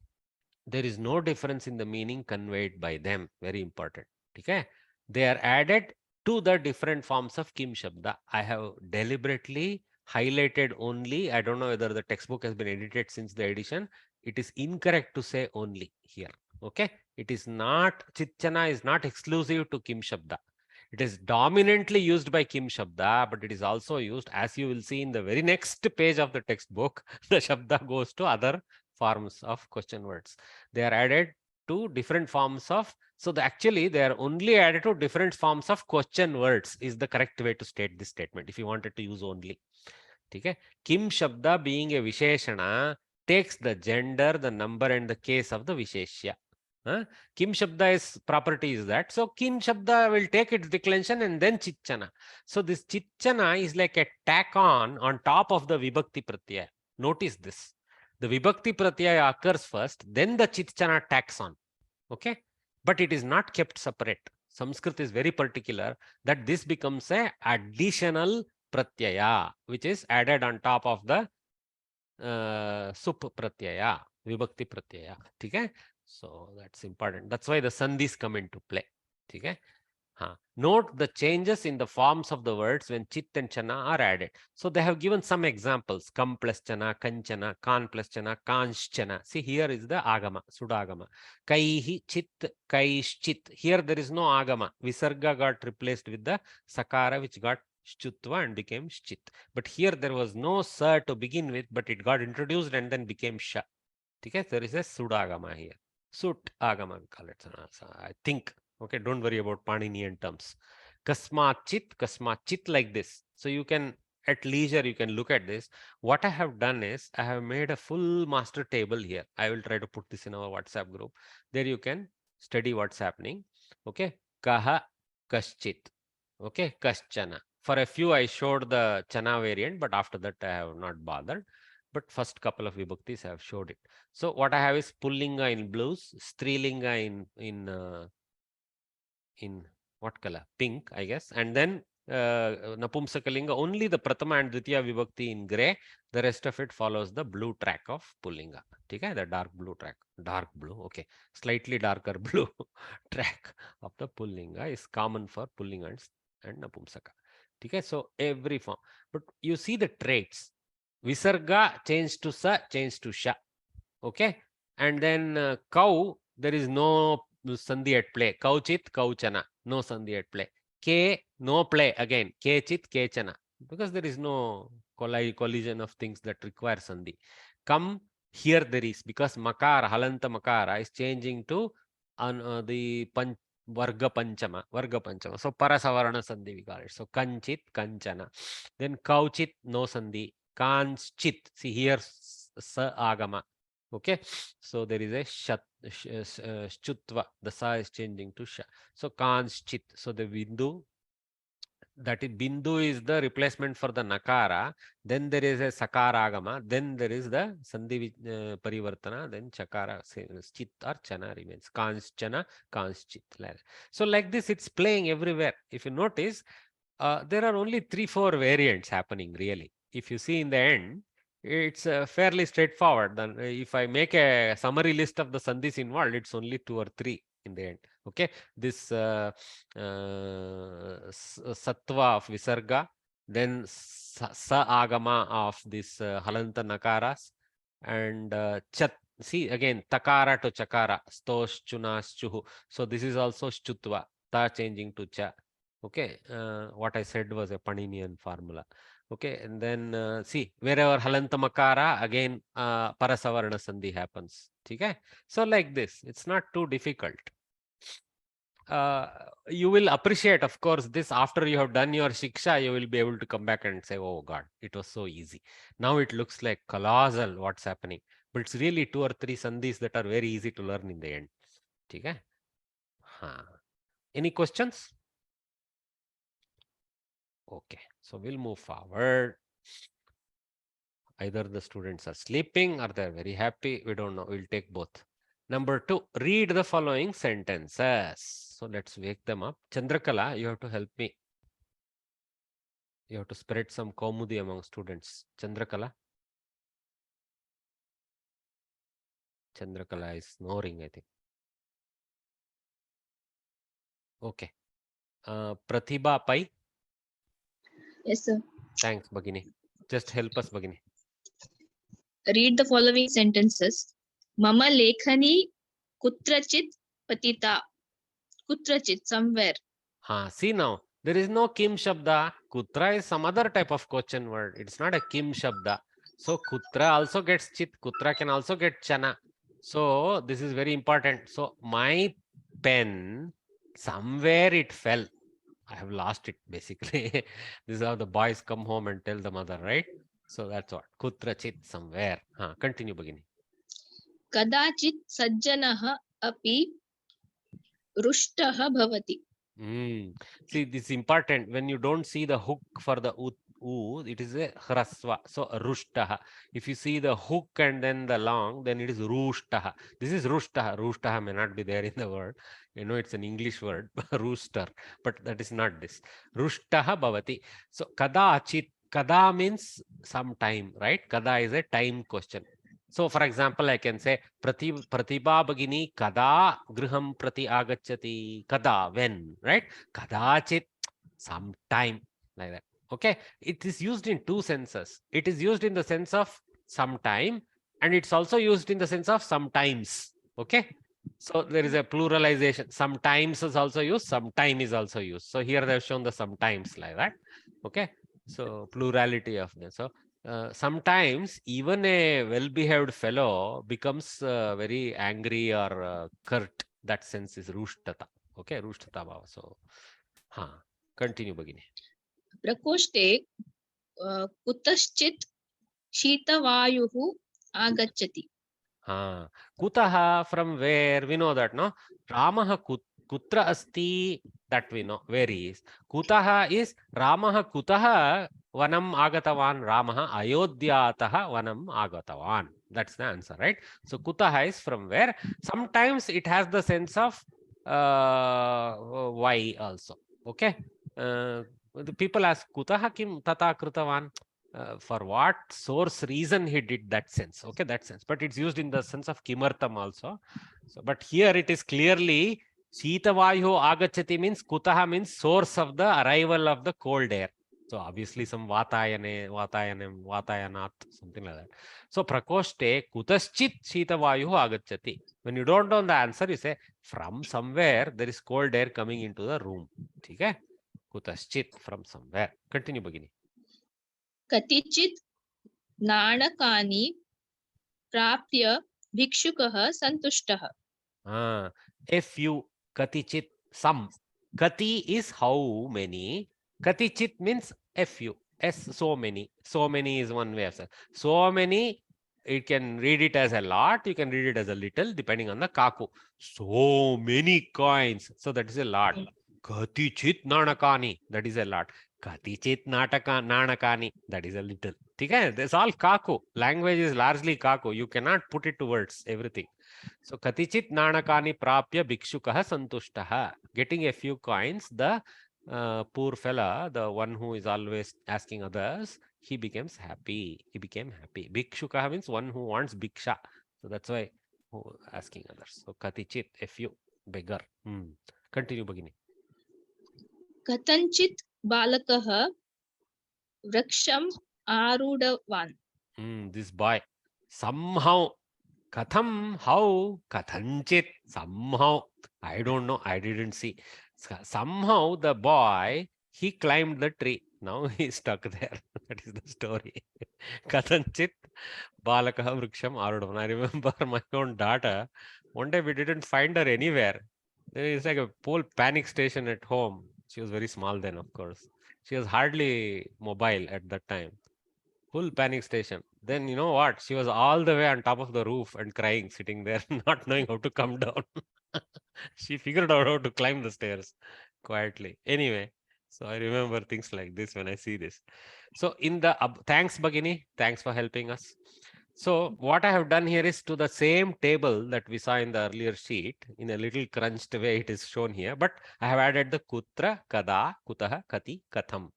S1: There is no difference in the meaning conveyed by them. Very important. Okay? They are added to the different forms of kim shabda. I have deliberately highlighted only. I don't know whether the textbook has been edited since the edition. It is incorrect to say only here. Okay? It is not, chichana is not exclusive to kim shabda. It is dominantly used by Kim Shabda, but it is also used, as you will see in the very next page of the textbook, the Shabda goes to other forms of question words. They are added to different forms of, so actually they are only added to different forms of question words is the correct way to state this statement if you wanted to use only. Okay? Kim Shabda being a Visheshana takes the gender, the number and the case of the Visheshya. Kim Shabda is property is that. So Kim Shabda will take its declension and then Chichana. So this Chichana is like a tack on top of the Vibhakti Pratyaya. Notice this. The Vibhakti Pratyaya occurs first, then the Chichana tacks on. Okay? But it is not kept separate. Sanskrit is very particular that this becomes a additional Pratyaya, which is added on top of the Sup Pratyaya, Vibhakti Pratyaya. Okay? So that's important. That's why the sandhis come into play. Okay? Note the changes in the forms of the words when chit and chana are added. So they have given some examples. Kam plus chana, kanchana, kan plus chana, kanshchana. See, here is the agama, sudagama. Kaihi chit, kaishchit. Here there is no agama. Visarga got replaced with the sakara, which got shchutva and became shchit. But here there was no sa to begin with, but it got introduced and then became sha. Okay, there is a sudagama here. Sut agama, we call it. I think. Okay, don't worry about Paninian terms. Kasmachit like this. So you can, at leisure, you can look at this. What I have done is, I have made a full master table here. I will try to put this in our WhatsApp group. There you can study what's happening. Okay, Kaha, Kaschit. Okay, Kaschana. For a few, I showed the Chana variant, but after that, I have not bothered. But first couple of vibhaktis, I have showed it. So what I have is Pullinga in blues, Strilinga in what color? Pink, I guess. And then Napumsakalinga, only the Prathama and Dvitiya Vibhakti in gray. The rest of it follows the blue track of Pullinga. Okay, the dark blue track. Dark blue, okay. Slightly darker blue track of the Pullinga is common for Pullinga and Napumsaka. Okay, so every form. But you see the traits. Visarga changed to Sa, changed to Sha. Okay, and then cow, there is no sandhi at play. Kauchit, kauchana, no sandhi at play. K, no play again. Kechit, kechana, because there is no collision of things that require sandhi. Come, here there is, because makara, halanta makara is changing to the varga panchama. So parasavarana sandhi we call it. So kanchit, kanchana. Then kauchit, no sandhi. Kanchit, see here sa agama. Okay, so there is a shchutva, the sa is changing to sha. So kanschit, so the bindu, that is bindu is the replacement for the nakara. Then there is a sakara agama. Then there is the sandhi parivartana. Then chakara, chit or chana remains. Kanschana, kanschit. So like this, it's playing everywhere. If you notice, there are only 3-4 variants happening really. If you see in the end, it's fairly straightforward. Then if I make a summary list of the sandhis involved, it's only 2 or 3 in the end. Okay, this sattva of visarga, then sa agama of this halanta nakaras, and chat. See again, takara to chakara, stosh, chunas, chuhu. So this is also shchutva, ta changing to cha. Okay, what I said was a Paninian formula. Okay, and then see, wherever halanta makara, again parasavarana sandhi happens. Okay, so like this, it's not too difficult. You will appreciate, of course, this after you have done your shiksha, you will be able to come back and say, oh God, it was so easy. Now it looks like colossal what's happening, but it's really 2 or 3 sandhis that are very easy to learn in the end. Okay. Any questions? Okay, so we'll move forward. Either the students are sleeping or they're very happy. We don't know. We'll take both. Number 2, read the following sentences. So let's wake them up. Chandrakala, you have to help me. You have to spread some kaumudi among students. Chandrakala. Chandrakala is snoring, I think. Okay. Pratibha Pai.
S11: Yes, sir.
S1: Thanks, Bhagini. Just help us, Bhagini.
S11: Read the following sentences. Mama lekhani kutrachit patita. Kutrachit, somewhere.
S1: See now, there is no kim shabda. Kutra is some other type of question word. It's not a kim shabda. So kutra also gets chit. Kutra can also get chana. So this is very important. So my pen, somewhere it fell. I have lost it basically. This is how the boys come home and tell the mother, right? So that's what. Kutra chit somewhere. Continue, Bhagini.
S11: कदाचित् सज्जनः अपि रुष्टः भवति.
S1: See, this is important. When you don't see the hook for the it is a hrasva. So rushtaha. If you see the hook and then the long, then it is rushtaha. This is rushtaha. Rushtaha may not be there in the word. You know, it's an English word, rooster, but that is not this. Rushtaha bhavati. So kada achit. Kada means sometime, right? Kada is a time question. So, for example, I can say Pratibha Bhagini kada griham prati agacchati. Kada, when, right? Kadachit, sometime, like that. Okay, it is used in two senses. It is used in the sense of sometime, and it's also used in the sense of sometimes. Okay, so there is a pluralization. Sometimes is also used, sometime is also used. So here they have shown the sometimes like that. Okay, so plurality of them. So sometimes even a well-behaved fellow becomes very angry or curt. That sense is rushtata. Okay, rushtata bhava. So, continue, Bhagini.
S11: प्रकोष्ठे कुतश्चित् शीतवायुः आगच्छति.
S1: Kutaha, from where? We know that, no? Ramaha kutra asti, that we know. Where he is. Kutaha is Ramaha kutaha vanam agatavan. Ramaha ayodhyataha vanam agatavan. That's the answer, right? So kutaha is from where. Sometimes it has the sense of why also. Okay. The people ask kutaha kim tata krutavan. For what source reason he did that sense. Okay, that sense. But it's used in the sense of kimartam also. So, but here it is clearly Shitavayu agachati means kutaha means source of the arrival of the cold air. So obviously some vatayanam, vatayanat, something like that. So prakoshte kutaschit Shitavayu agachati. When you don't know the answer, you say from somewhere there is cold air coming into the room. Okay? Kutaschit, from somewhere. Continue, Bhagini.
S11: कतिचित् नाणकानि प्राप्य भिक्षुकः सन्तुष्टः.
S1: A few, katichit, some. Kati is how many. Katichit means a few. So many. So many is one way of saying. So many, you can read it as a lot, you can read it as a little, depending on the kaku. So many coins. So that is a lot. Katichit nanakani, that is a lot. Katichit nanakani, that is a little. Okay? That's all kaku. Language is largely kaku. You cannot put it to words, everything. So katichit nanakani prapya bhikshukaha santushtaha. Getting a few coins, the poor fella, the one who is always asking others, he becomes happy. He became happy. Bhikshukaha means one who wants bhiksha. So that's why asking others. So katichit, a few, beggar. Continue, Bhagini.
S11: कथञ्चित् बालकः वृक्षम् आरूढवान्.
S1: This boy, somehow, katham, how, kathanchit, somehow, I don't know, I didn't see. Somehow the boy, he climbed the tree. Now he's stuck there. That is the story. Kathanchit balakaha vriksham arudhavan. I remember my own daughter. One day we didn't find her anywhere. It's like a whole panic station at home. She was very small then, of course. She was hardly mobile at that time. Full panic station. Then you know what? She was all the way on top of the roof and crying, sitting there, not knowing how to come down. She figured out how to climb the stairs quietly. Anyway, so I remember things like this when I see this. So in the thanks, Bhagini. Thanks for helping us. So what I have done here is to the same table that we saw in the earlier sheet, in a little crunched way it is shown here, but I have added the kutra, kada, kutaha, kati, katham.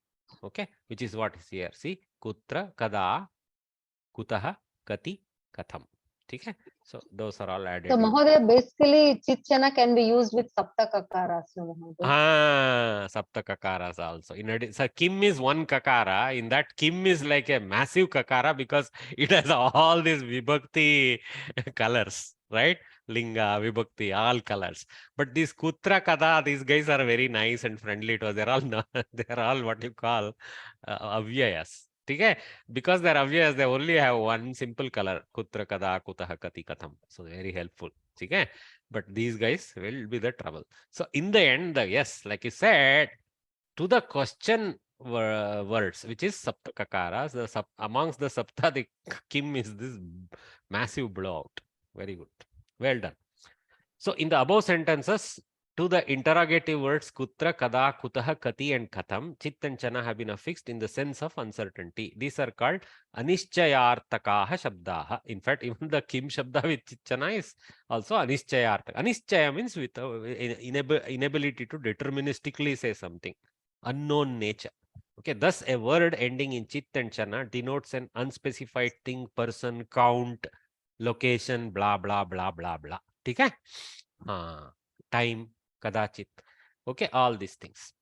S1: Okay, which is what is here. See, kutra, kada, kutaha, kati, katham. Okay, so those are all added.
S9: So Mahodaya, basically chichana can be used with sapta kakaras.
S1: Sapta kakaras also. In addition, so kim is one kakara. In that kim is like a massive kakara because it has all these vibhakti colors. right? Linga, Vibhakti, all colors. But these Kutra Kada, these guys are very nice and friendly to us. They're all they're all what you call avyayas. Okay? Because they're avyayas, they only have one simple color. Kutra Kada, Kutaha Kati Katham. So very helpful. Okay? But these guys will be the trouble. So in the end, yes, like you said, to the question words, which is Saptakakaras, amongst the Sapta, the Kim is this massive blowout. Very good. Well done. So in the above sentences, to the interrogative words Kutra, Kada, Kutaha, Kati and Katham, Chit and Chana have been affixed in the sense of uncertainty. These are called Anishchayartakaha Shabdaha. In fact, even the Kim Shabda with Chit Chana is also Anishchayartaka. Anishchaya means with inability to deterministically say something. Unknown nature. Okay, thus a word ending in Chit and Chana denotes an unspecified thing, person, count, location, blah, blah, blah, blah, blah. Okay? Time, kadachit. Okay, all these things.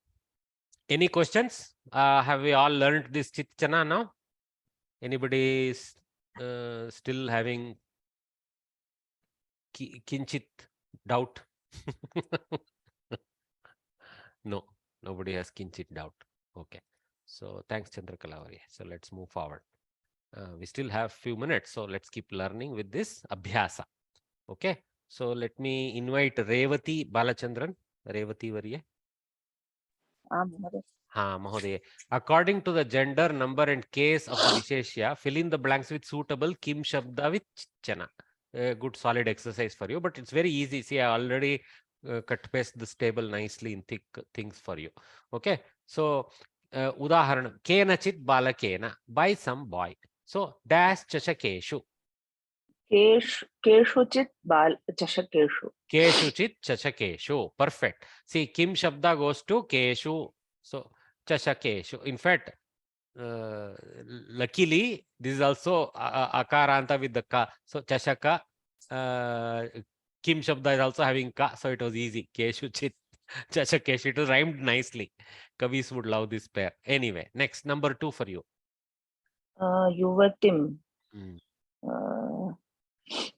S1: Any questions? Have we all learned this Chit Chana now? Anybody is still having kinchit doubt? No, nobody has kinchit doubt. Okay. So thanks, Chandrakalavari. So let's move forward. We still have few minutes, so let's keep learning with this abhyasa. Okay. So let me invite Revati Balachandran. Revati Varye. Mahodaya. According to the gender, number and case of the Visheshya, fill in the blanks with suitable Kim Shabda with Chana. A good solid exercise for you, but it's very easy. See, I already cut paste this table nicely in thick things for you. Okay. So, Udaharanam, Kenachit Balakena, by some boy. So, dash Chashakeshu.
S5: Keshuchit Chashakeshu.
S1: Keshuchit Chashakeshu. Perfect. See, Kim Shabda goes to Keshu. So, Chashakeshu. In fact, luckily, this is also Akaranta with the Ka. So, Chashaka. Kim Shabda is also having Ka. So, it was easy. Keshuchit Chashakeshu. It was rhymed nicely. Kavis would love this pair. Anyway, next, number 2 for you.
S5: Yuvatim.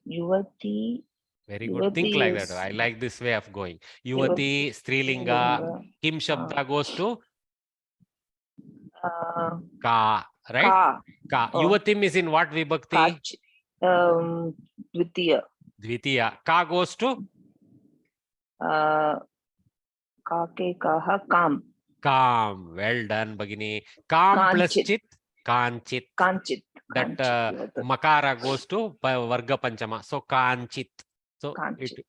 S5: Yuvati.
S1: Very good. Think like that. I like this way of going. Yuvati, Strilinga, Kim Shabda goes to Ka, right? Ka. Yuvatim is in what vibhakti?
S5: Dvitiya.
S1: Dvitiya. Ka goes to?
S5: Kake kaha kam.
S1: Kam. Well done, Bhagini. Kam plus chit? Kanchit.
S5: Kanchit.
S1: That Makara goes to Varga Panchama. So Kanchit. So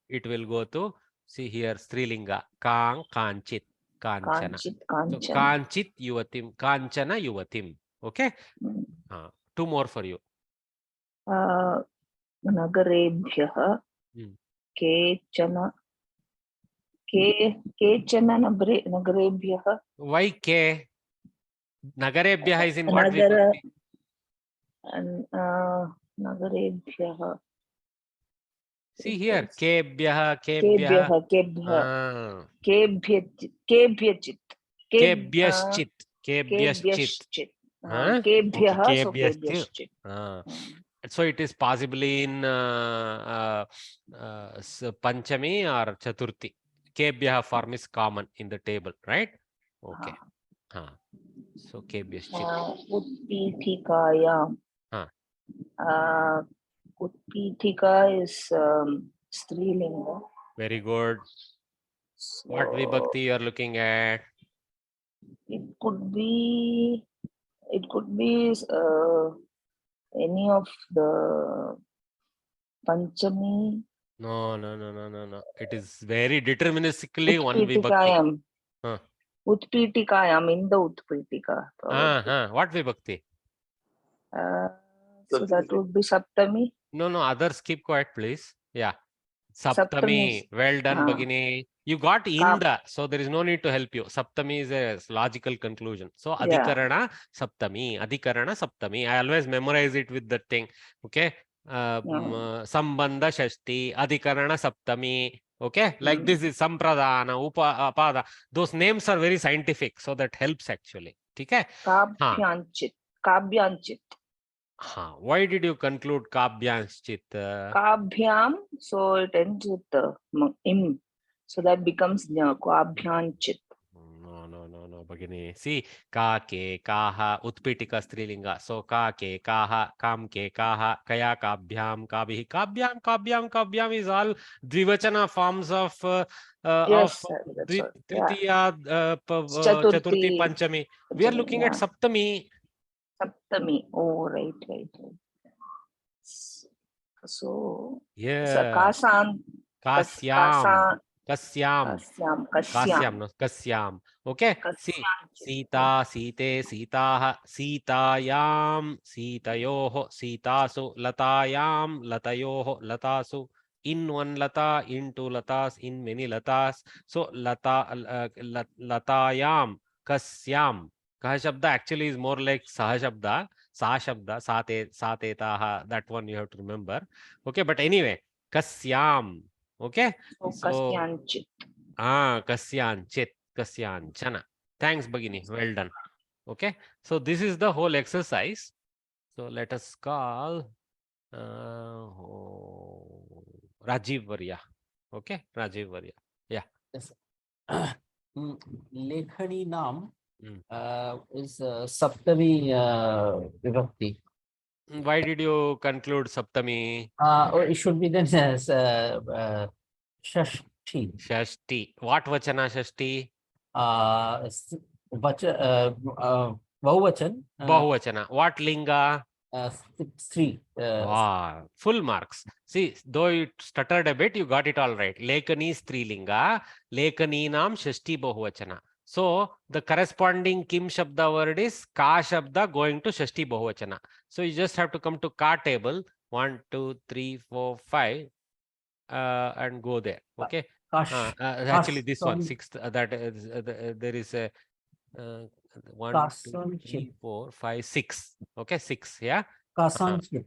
S1: it will go to, see here, Strilinga. Kang, Kanchit, Kanchana. So Kanchit Yuvatim, Kanchana Yuvatim. Okay? 2 more for you.
S5: Nagarebhyaha. Kechana. Kechana Nagarebhyaha.
S1: Why K? Nagarebhyaha is in what vibhakti?
S5: Nagarebhyaha.
S1: See here, Kebhyaha,
S5: Kebhyaha. Kebhyachit.
S1: Kebhyaschit. Kebhyaschit.
S5: Kebhyaha. So Kebhyaschit.
S1: So it is possibly in Panchami or Chaturthi. Kebhyaha form is common in the table, right? Okay. So Kebhyaschit.
S5: Utpitikaya. Utpitika is Strilinga.
S1: Very good.
S5: So
S1: what vibhakti you are looking at?
S5: It could be any of the Panchami.
S1: No. It is very deterministically one vibhakti.
S5: Utpitikayam, in the Utpitika.
S1: What vibhakti?
S5: So that would be Saptami.
S1: No, others keep quiet, please. Yeah. Saptami. Well done, Bhagini. You got Inda, so there is no need to help you. Saptami is a logical conclusion. So Adhikarana Saptami. I always memorize it with the thing. Okay. Sambandha Shashti, Adhikarana Saptami. Okay. Like this is Sampradana, Upada. Those names are very scientific, so that helps actually. Okay.
S5: Kabhyanchit.
S1: Why did you conclude kabhyanschit?
S5: Kabhyam, so it ends with im. So that becomes kabhyanchit.
S1: No, Bhagini. See, ka ke, kaha, utpitika strilinga. So, ka ke, kaha, kam ke, kaha, kaya, kabhyam, kabhi. Kabhyam is all dvivachana forms of
S5: Yes, sir, that's right.
S1: tritiya, chaturthi,
S5: Chaturthi,
S1: panchami. We are looking at saptami.
S5: Saptami. Oh, right. So,
S1: Yeah.
S5: kasyam.
S1: Okay. See, Sita, Site, Sitaha, Sitayam, Sitayoho, Sitasu, Latayam, Latayoho, Latasu. In one lata, in two latas, in many latas. So latayam, kasyam. Kaha shabda actually is more like saha shabda, satetaha. That one you have to remember. Okay, but anyway, kasyam. Okay. So
S5: kasyanchit.
S1: kasyanchana. Thanks, Bhagini. Well done. Okay. So this is the whole exercise. So let us call Rajiv Varya. Okay, Rajiv Varya. Yeah.
S12: Yes. Lekhani Nam is Saptami Vibhakti.
S1: Why did you conclude Saptami?
S12: It should be then as Shashti.
S1: Shashti. What Vachana Shashti?
S12: Bahuvachan.
S1: Bahuvachana. What Linga?
S12: Three.
S1: Full marks. See, though you stuttered a bit, you got it all right. Lekani Strilinga, Lekaninam Shashti Bahuvachana. So the corresponding Kim Shabda word is Ka Shabda going to Shashti Bahuvachana. So you just have to come to Ka table 1, 2, 3, 4, 5 and go there. Okay. Actually, this one, sixth, there is a 1, 2, 3, 4, 5, 6. Okay, 6. Yeah.
S12: Kasanchit.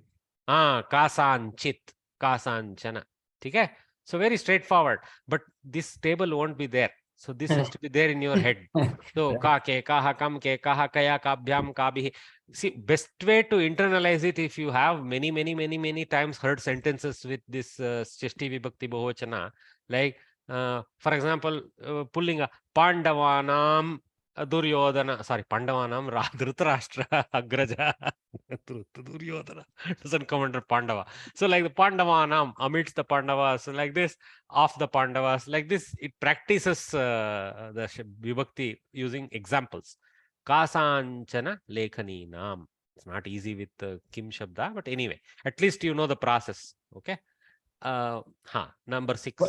S1: Kasanchit. Kasanchana. Okay. So very straightforward. But this table won't be there. So this has to be there in your head. So ka ke, kaha, kam ke, kaha, kaya, kabhyam, kabhi. See, best way to internalize it, if you have many times heard sentences with this Shashti Vibhakti Bahuvachana, like for example, Pullinga, Pandavanam Duryodhana, sorry, Pandavanam Dhritarashtra Agraja. Duryodhana doesn't come under Pandava. So like the Pandavanam amidst the Pandavas, like this, of the Pandavas, like this, it practices the Vibhakti using examples. Kasanchana Lekhani Nam. It's not easy with Kim Shabda, but anyway, at least you know the process. Okay. Number 6.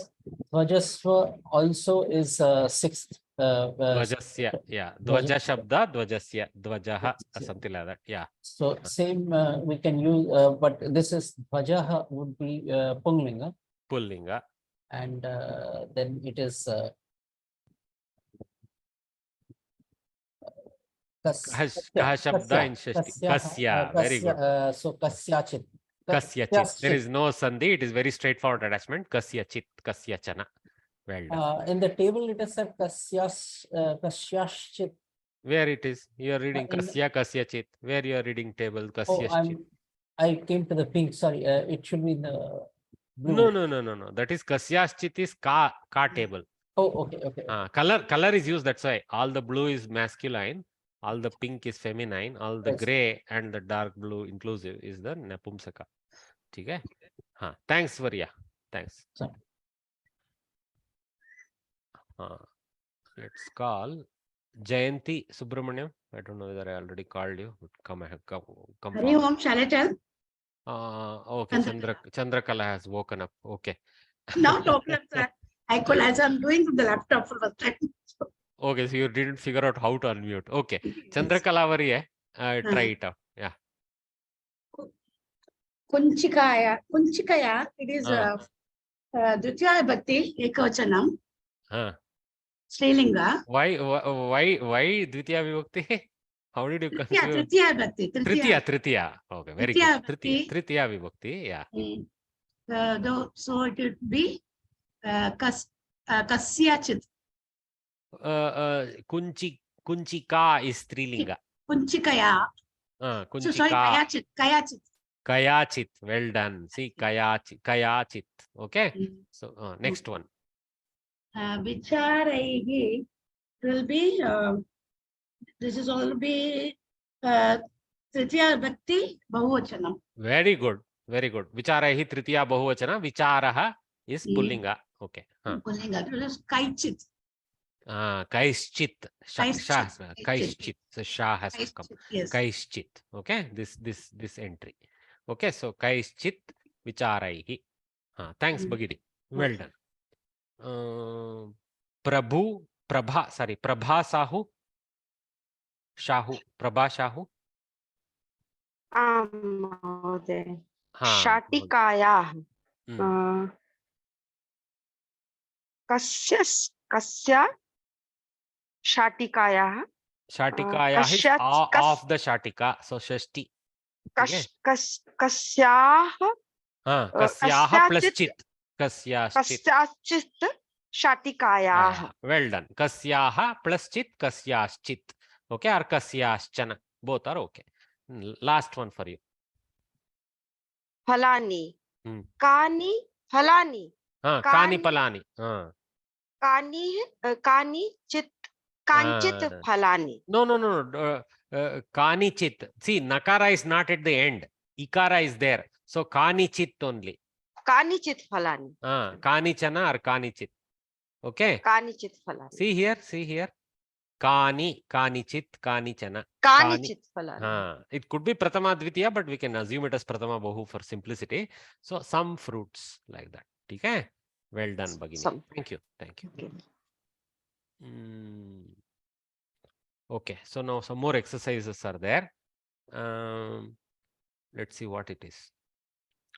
S12: Dvajasva also is sixth.
S1: Dvajasya, yeah. Dvaja Shabda, Dvajasya, Dvajaha, something like that. Yeah.
S12: So same we can use, but this is Dvajaha would be Pullinga.
S1: Pullinga.
S12: And then it is
S1: Kaha Shabda in Shashti. Kasya, very good.
S12: So Kasyachit.
S1: Kasyachit. There is no sandhi. It is very straightforward attachment. Kasyachit, Kasyachana. Well done.
S12: In the table, it is said Kasyashchit.
S1: Where it is? You are reading Kasya, Kasyachit. Where you are reading table Kasyashchit?
S12: I came to the pink. Sorry, it should be the blue.
S1: No. That is Kasyashchit is ka table.
S12: Oh, okay.
S1: Color is used. That's why all the blue is masculine. All the pink is feminine, all the gray and the dark blue inclusive is the Napumsaka. Okay? Thanks, Varya. Thanks. Let's call Jayanti Subramaniam. I don't know whether I already called you. Come.
S13: Hari Om, shall I tell?
S1: Okay, Chandrakala has woken up. Okay.
S13: Now talking of that, as I'm doing the laptop for the time.
S1: Okay, so you didn't figure out how to unmute. Okay. Chandrakala Varya, try it out. Yeah.
S13: Kunchikaya, it is Dvitiya Bhakti, Ekavachanam. Srilinga.
S1: Why Dvitiya Vibhakti? How did you conceive?
S13: Tritiya Bhakti.
S1: Tritiya. Okay, very good. Tritiya Vibhakti, yeah.
S13: So it would be Kasyachit.
S1: Kunchika is Strilinga.
S13: Kunchikaya. So sorry,
S1: Kunchika.
S13: Kayachit.
S1: Kayachit. Well done. See, Kayachit. Okay. So next one.
S13: Vicharaihi, it will be, this is all be Tritiya Bhakti Bahuvachanam.
S1: Very good. Very good. Vicharaihi tritiya bahuvachana. Vicharaha is pullinga. Okay.
S13: Pullinga. It is Kaichit.
S1: Kaischit. Kaischit. So Shah has to come.
S13: Yes.
S1: Kaischit. Okay. This entry. Okay. So Kaischit Vicharaihi. Thanks, Bagidi. Well done. Prabha Sahu. Shahu. Prabha Shahu.
S14: महोदय शाटिकायाः कस्य शाटिकायाः
S1: of the shatika, so shashti.
S14: कस्याः
S1: कस्याश्चित्
S14: शाटिकायाः.
S1: Well done. Kasyaha plus chit, kasyaschit. Okay, or kasyaschana. Both are okay. Last one for you.
S14: फलानि कानि फलानि
S1: कानि फलानि
S14: कानिचित् फलानि.
S1: No. Kanichit. See, nakara is not at the end. Ikara is there. So kanichit only.
S14: Kanichit falani.
S1: Kanichana or kanichit. Okay.
S14: Kanichit falani.
S1: See here. Kanichit, kanichana.
S14: Kanichit falani.
S1: It could be pratama dvitiya, but we can assume it as pratama bahu for simplicity. So some fruits like that. Okay. Well done, Bagini. Thank you. Okay. Okay, so now some more exercises are there. Let's see what it is.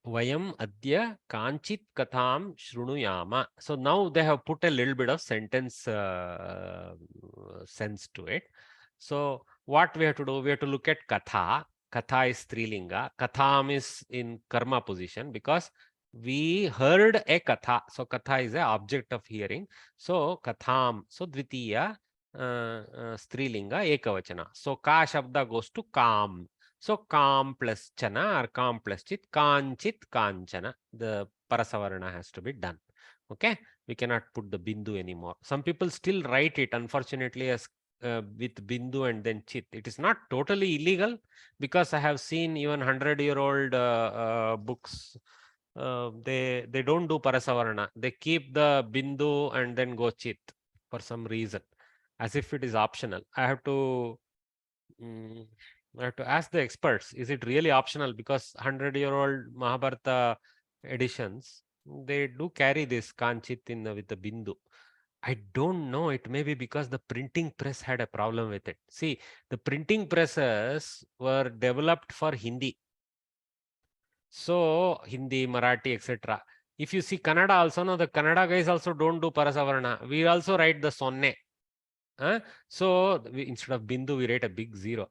S1: Vayam adya kanchit katham shrunuyama. So now they have put a little bit of sentence sense to it. So what we have to do, we have to look at katha. Katha is strilinga. Katham is in karma position because we heard a katha. So katha is an object of hearing. So katham. So dvitiya. Strilinga ekavachana. So ka shabda goes to kam. So kam plus chana or kam plus chit, kanchit kanchana. The parasavarana has to be done. Okay, we cannot put the bindu anymore. Some people still write it, unfortunately, as with bindu and then chit. It is not totally illegal because I have seen even 100-year-old books. They don't do parasavarana. They keep the bindu and then go chit for some reason, as if it is optional. I have to ask the experts, is it really optional? Because 100-year-old Mahabharata editions, they do carry this kanchit with the bindu. I don't know, it may be because the printing press had a problem with it. See, the printing presses were developed for Hindi. So Hindi, Marathi, etc. If you see Kannada also, no, the Kannada guys also don't do parasavarana. We also write the sonne. So instead of bindu, we write a big zero.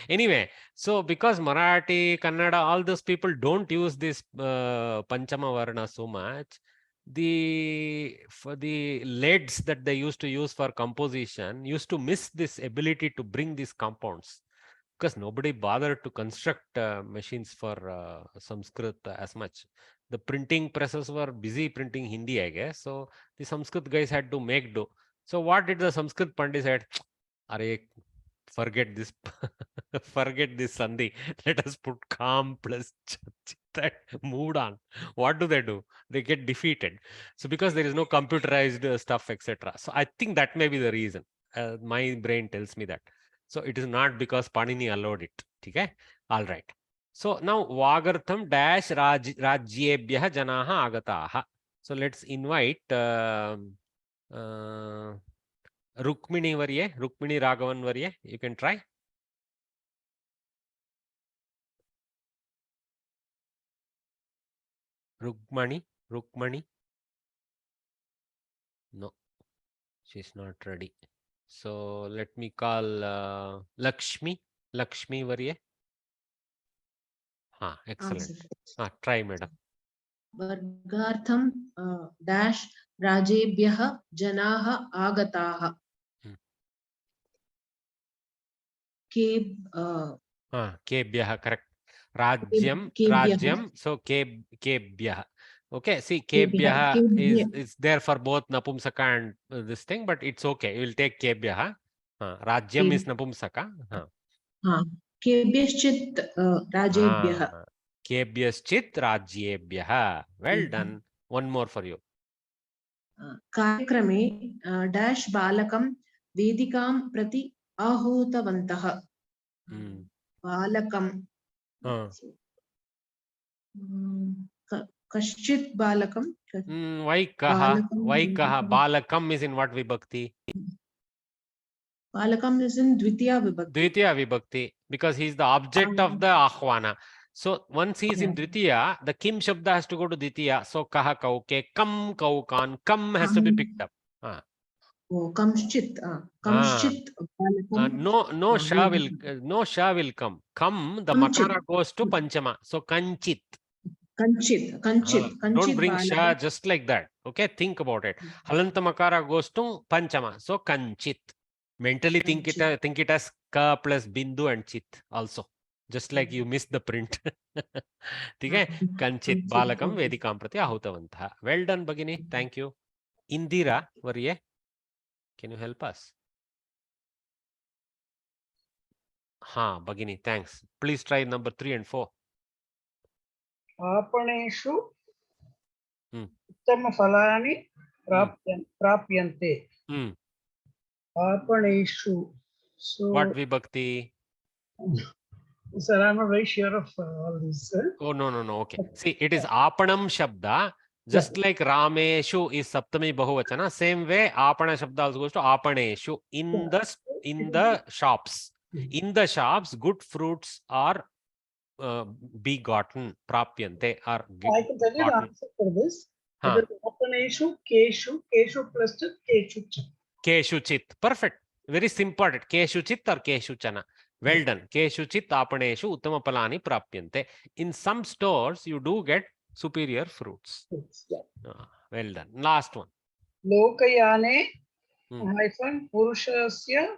S1: Anyway, so because Marathi, Kannada, all those people don't use this Panchama Varna so much, for the leads that they used to use for composition used to miss this ability to bring these compounds, because nobody bothered to construct machines for Sanskrit as much. The printing presses were busy printing Hindi, I guess. So the Sanskrit guys had to make do. So what did the Sanskrit Pandit said? Arey, forget this, forget this sandhi. Let us put kam plus that moved on. What do? They get defeated. So because there is no computerized stuff, etc. So I think that may be the reason. My brain tells me that. So it is not because Panini allowed it. Okay? All right. So now Vagartham dash Rajyebhyah Janaha Agataha. So let's invite Rukmini Varye, Rukmini Raghavan Varye. You can try. Rukmani. No, she's not ready. So let me call Lakshmi Varye. Excellent. Try, madam.
S15: Vargartham dash Rajebhyah Janaha Agataha.
S1: Kebhyah, correct. Rajyam,
S15: Kebhyah.
S1: Rajyam. So Kebhyah. Okay, see,
S15: Kebhyah.
S1: Kebhyah is there for both Napumsaka and this thing, but it's okay. You will take Kebhyah. Rajyam is Napumsaka.
S15: Kebhyashchit Rajebhyah.
S1: Kebhyashchit Rajyebhyah. Well done. One more for you.
S15: कार्यक्रमे dash balakam vedikam prati ahutavantah. Balakam. Kaschit balakam.
S1: Why kaha? Balakam is in what vibhakti?
S15: Balakam is in Dvitiya vibhakti.
S1: Dvitiya vibhakti, because he is the object of the ahvana. So once he is in Dvitiya, the kim shabda has to go to Dvitiya. So kaha kauke, kam kaukan, kam has to be picked up.
S15: Kamschit. Kamschit balakam.
S1: No sha will come. Kam, the makara goes to panchama. So kanchit.
S15: Kanchit.
S1: Don't bring sha just like that. Okay, think about it. Halanta makara goes to panchama. So kanchit. Mentally think it as ka plus bindu and chit also. Just like you missed the print. Okay? Kanchit balakam vedikam prati ahutavantah. Well done, Bhagini. Thank you. Indira, Varye, can you help us? Bhagini, thanks. Please try number 3 and 4.
S13: आपणेषु उत्तमफलानि प्राप्यन्ते. Aparneshu. So
S1: what vibhakti?
S13: Sir, I'm not very sure of all this.
S1: Oh, no. Okay. See, it is apanam shabda. Just like Rameshu is Saptami Bahuvachana, same way Apana Shabda also goes to Apaneshu. In the shops. In the shops, good fruits are begotten, prapyante, are
S13: I can tell you the answer for this. It is Apaneshu, Keshu plus Keshu.
S1: Keshuchit. Perfect. Very simple. Keshuchit or Keshuchana. Well done. Keshuchit apaneshu uttama palani prapyante. In some stores, you do get superior fruits. Well done. Last one.
S13: Lokayane hyphen purushasya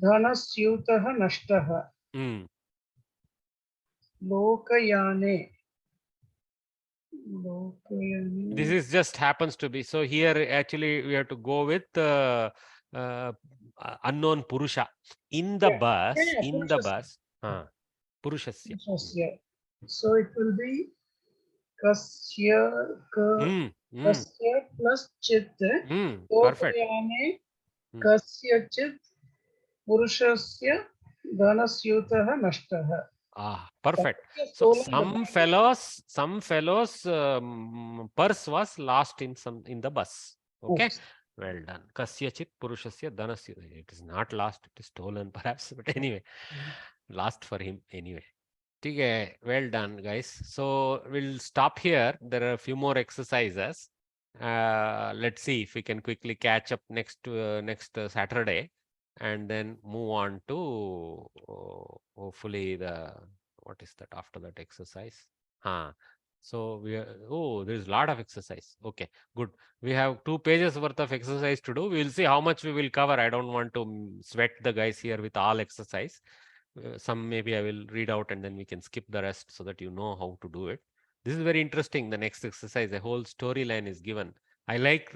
S13: dhanasyutah nashtah. Lokayane.
S1: This is just happens to be. So here actually we have to go with unknown purusha. In the bus, purushasya.
S13: So it will be kasya plus chit.
S1: Perfect.
S13: Kasya chit purushasya dhanasyutah nashtah.
S1: Perfect. So some fellows purse was lost in the bus. Okay. Well done. Kasyachit purushasya dhanasya. It is not lost, it is stolen perhaps, but anyway, lost for him anyway. Okay. Well done, guys. So we'll stop here. There are a few more exercises. Let's see if we can quickly catch up next Saturday, and then move on to hopefully what is that after that exercise? So there's a lot of exercise. Okay, good. We have 2 pages worth of exercise to do. We will see how much we will cover. I don't want to sweat the guys here with all exercise. Some maybe I will read out and then we can skip the rest so that you know how to do it. This is very interesting. The next exercise, a whole storyline is given. I like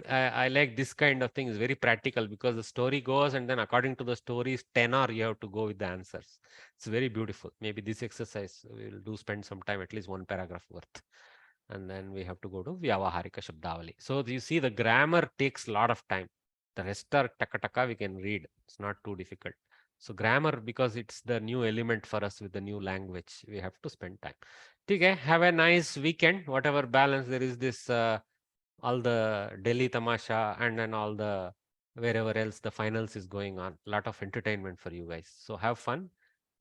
S1: this kind of thing. Is very practical because the story goes and then according to the story's tenor, you have to go with the answers. It's very beautiful. Maybe this exercise we will spend some time, at least 1 paragraph worth. And then we have to go to Vyavaharika Shabdavali. So you see the grammar takes a lot of time. The rest are taka we can read. It's not too difficult. So grammar, because it's the new element for us with the new language, we have to spend time. Okay, have a nice weekend. Whatever balance there is, this all the Delhi Tamasha and then all the wherever else the finals is going on. A lot of entertainment for you guys. So have fun.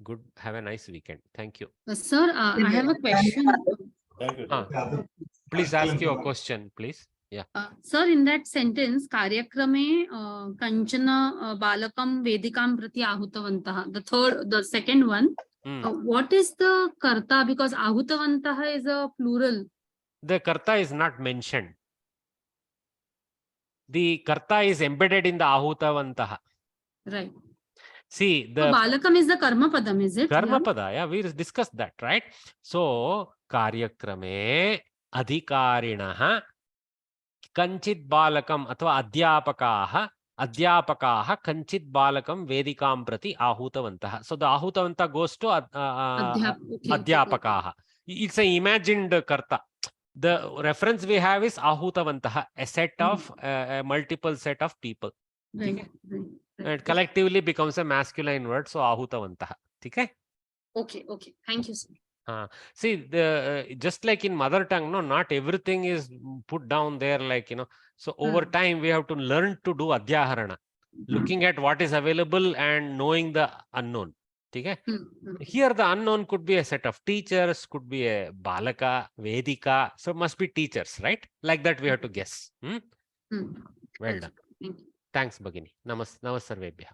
S1: Good. Have a nice weekend. Thank you.
S3: Sir, I have a question.
S8: Thank you.
S1: Please ask your question, please. Yeah.
S3: Sir, in that sentence, Karyakrame Kanchana Balakam Vedikam Prati Ahutavantah. The second one. What is the karta? Because Ahutavantah is a plural.
S1: The karta is not mentioned. The karta is embedded in the Ahutavantah.
S3: Right.
S1: See,
S3: So
S1: the
S3: balakam is the karma padam, is it?
S1: karma
S3: Yeah.
S1: pada, yeah, we discussed that, right? So, karyakrame adhikarinah kanchit balakam athva adhyapakaah kanchit balakam vedikam prati ahutavantah. So, the ahutavantah goes to adhyapakaah. It's an imagined karta. The reference we have is ahutavantah, a set of a multiple set of people.
S3: Right.
S1: It collectively becomes a masculine word, so ahutavantah. Okay.
S3: Okay. Thank you, sir.
S1: See, the just like in mother tongue, no, not everything is put down there, like, you know. So over time, we have to learn to do adhyaharana, looking at what is available and knowing the unknown. Okay. Here, the unknown could be a set of teachers, could be a balaka, vedika. So must be teachers, right? Like that, we have to guess. Well done.
S3: Thank you.
S1: Thanks, Bhagini. Namas sarvebhya.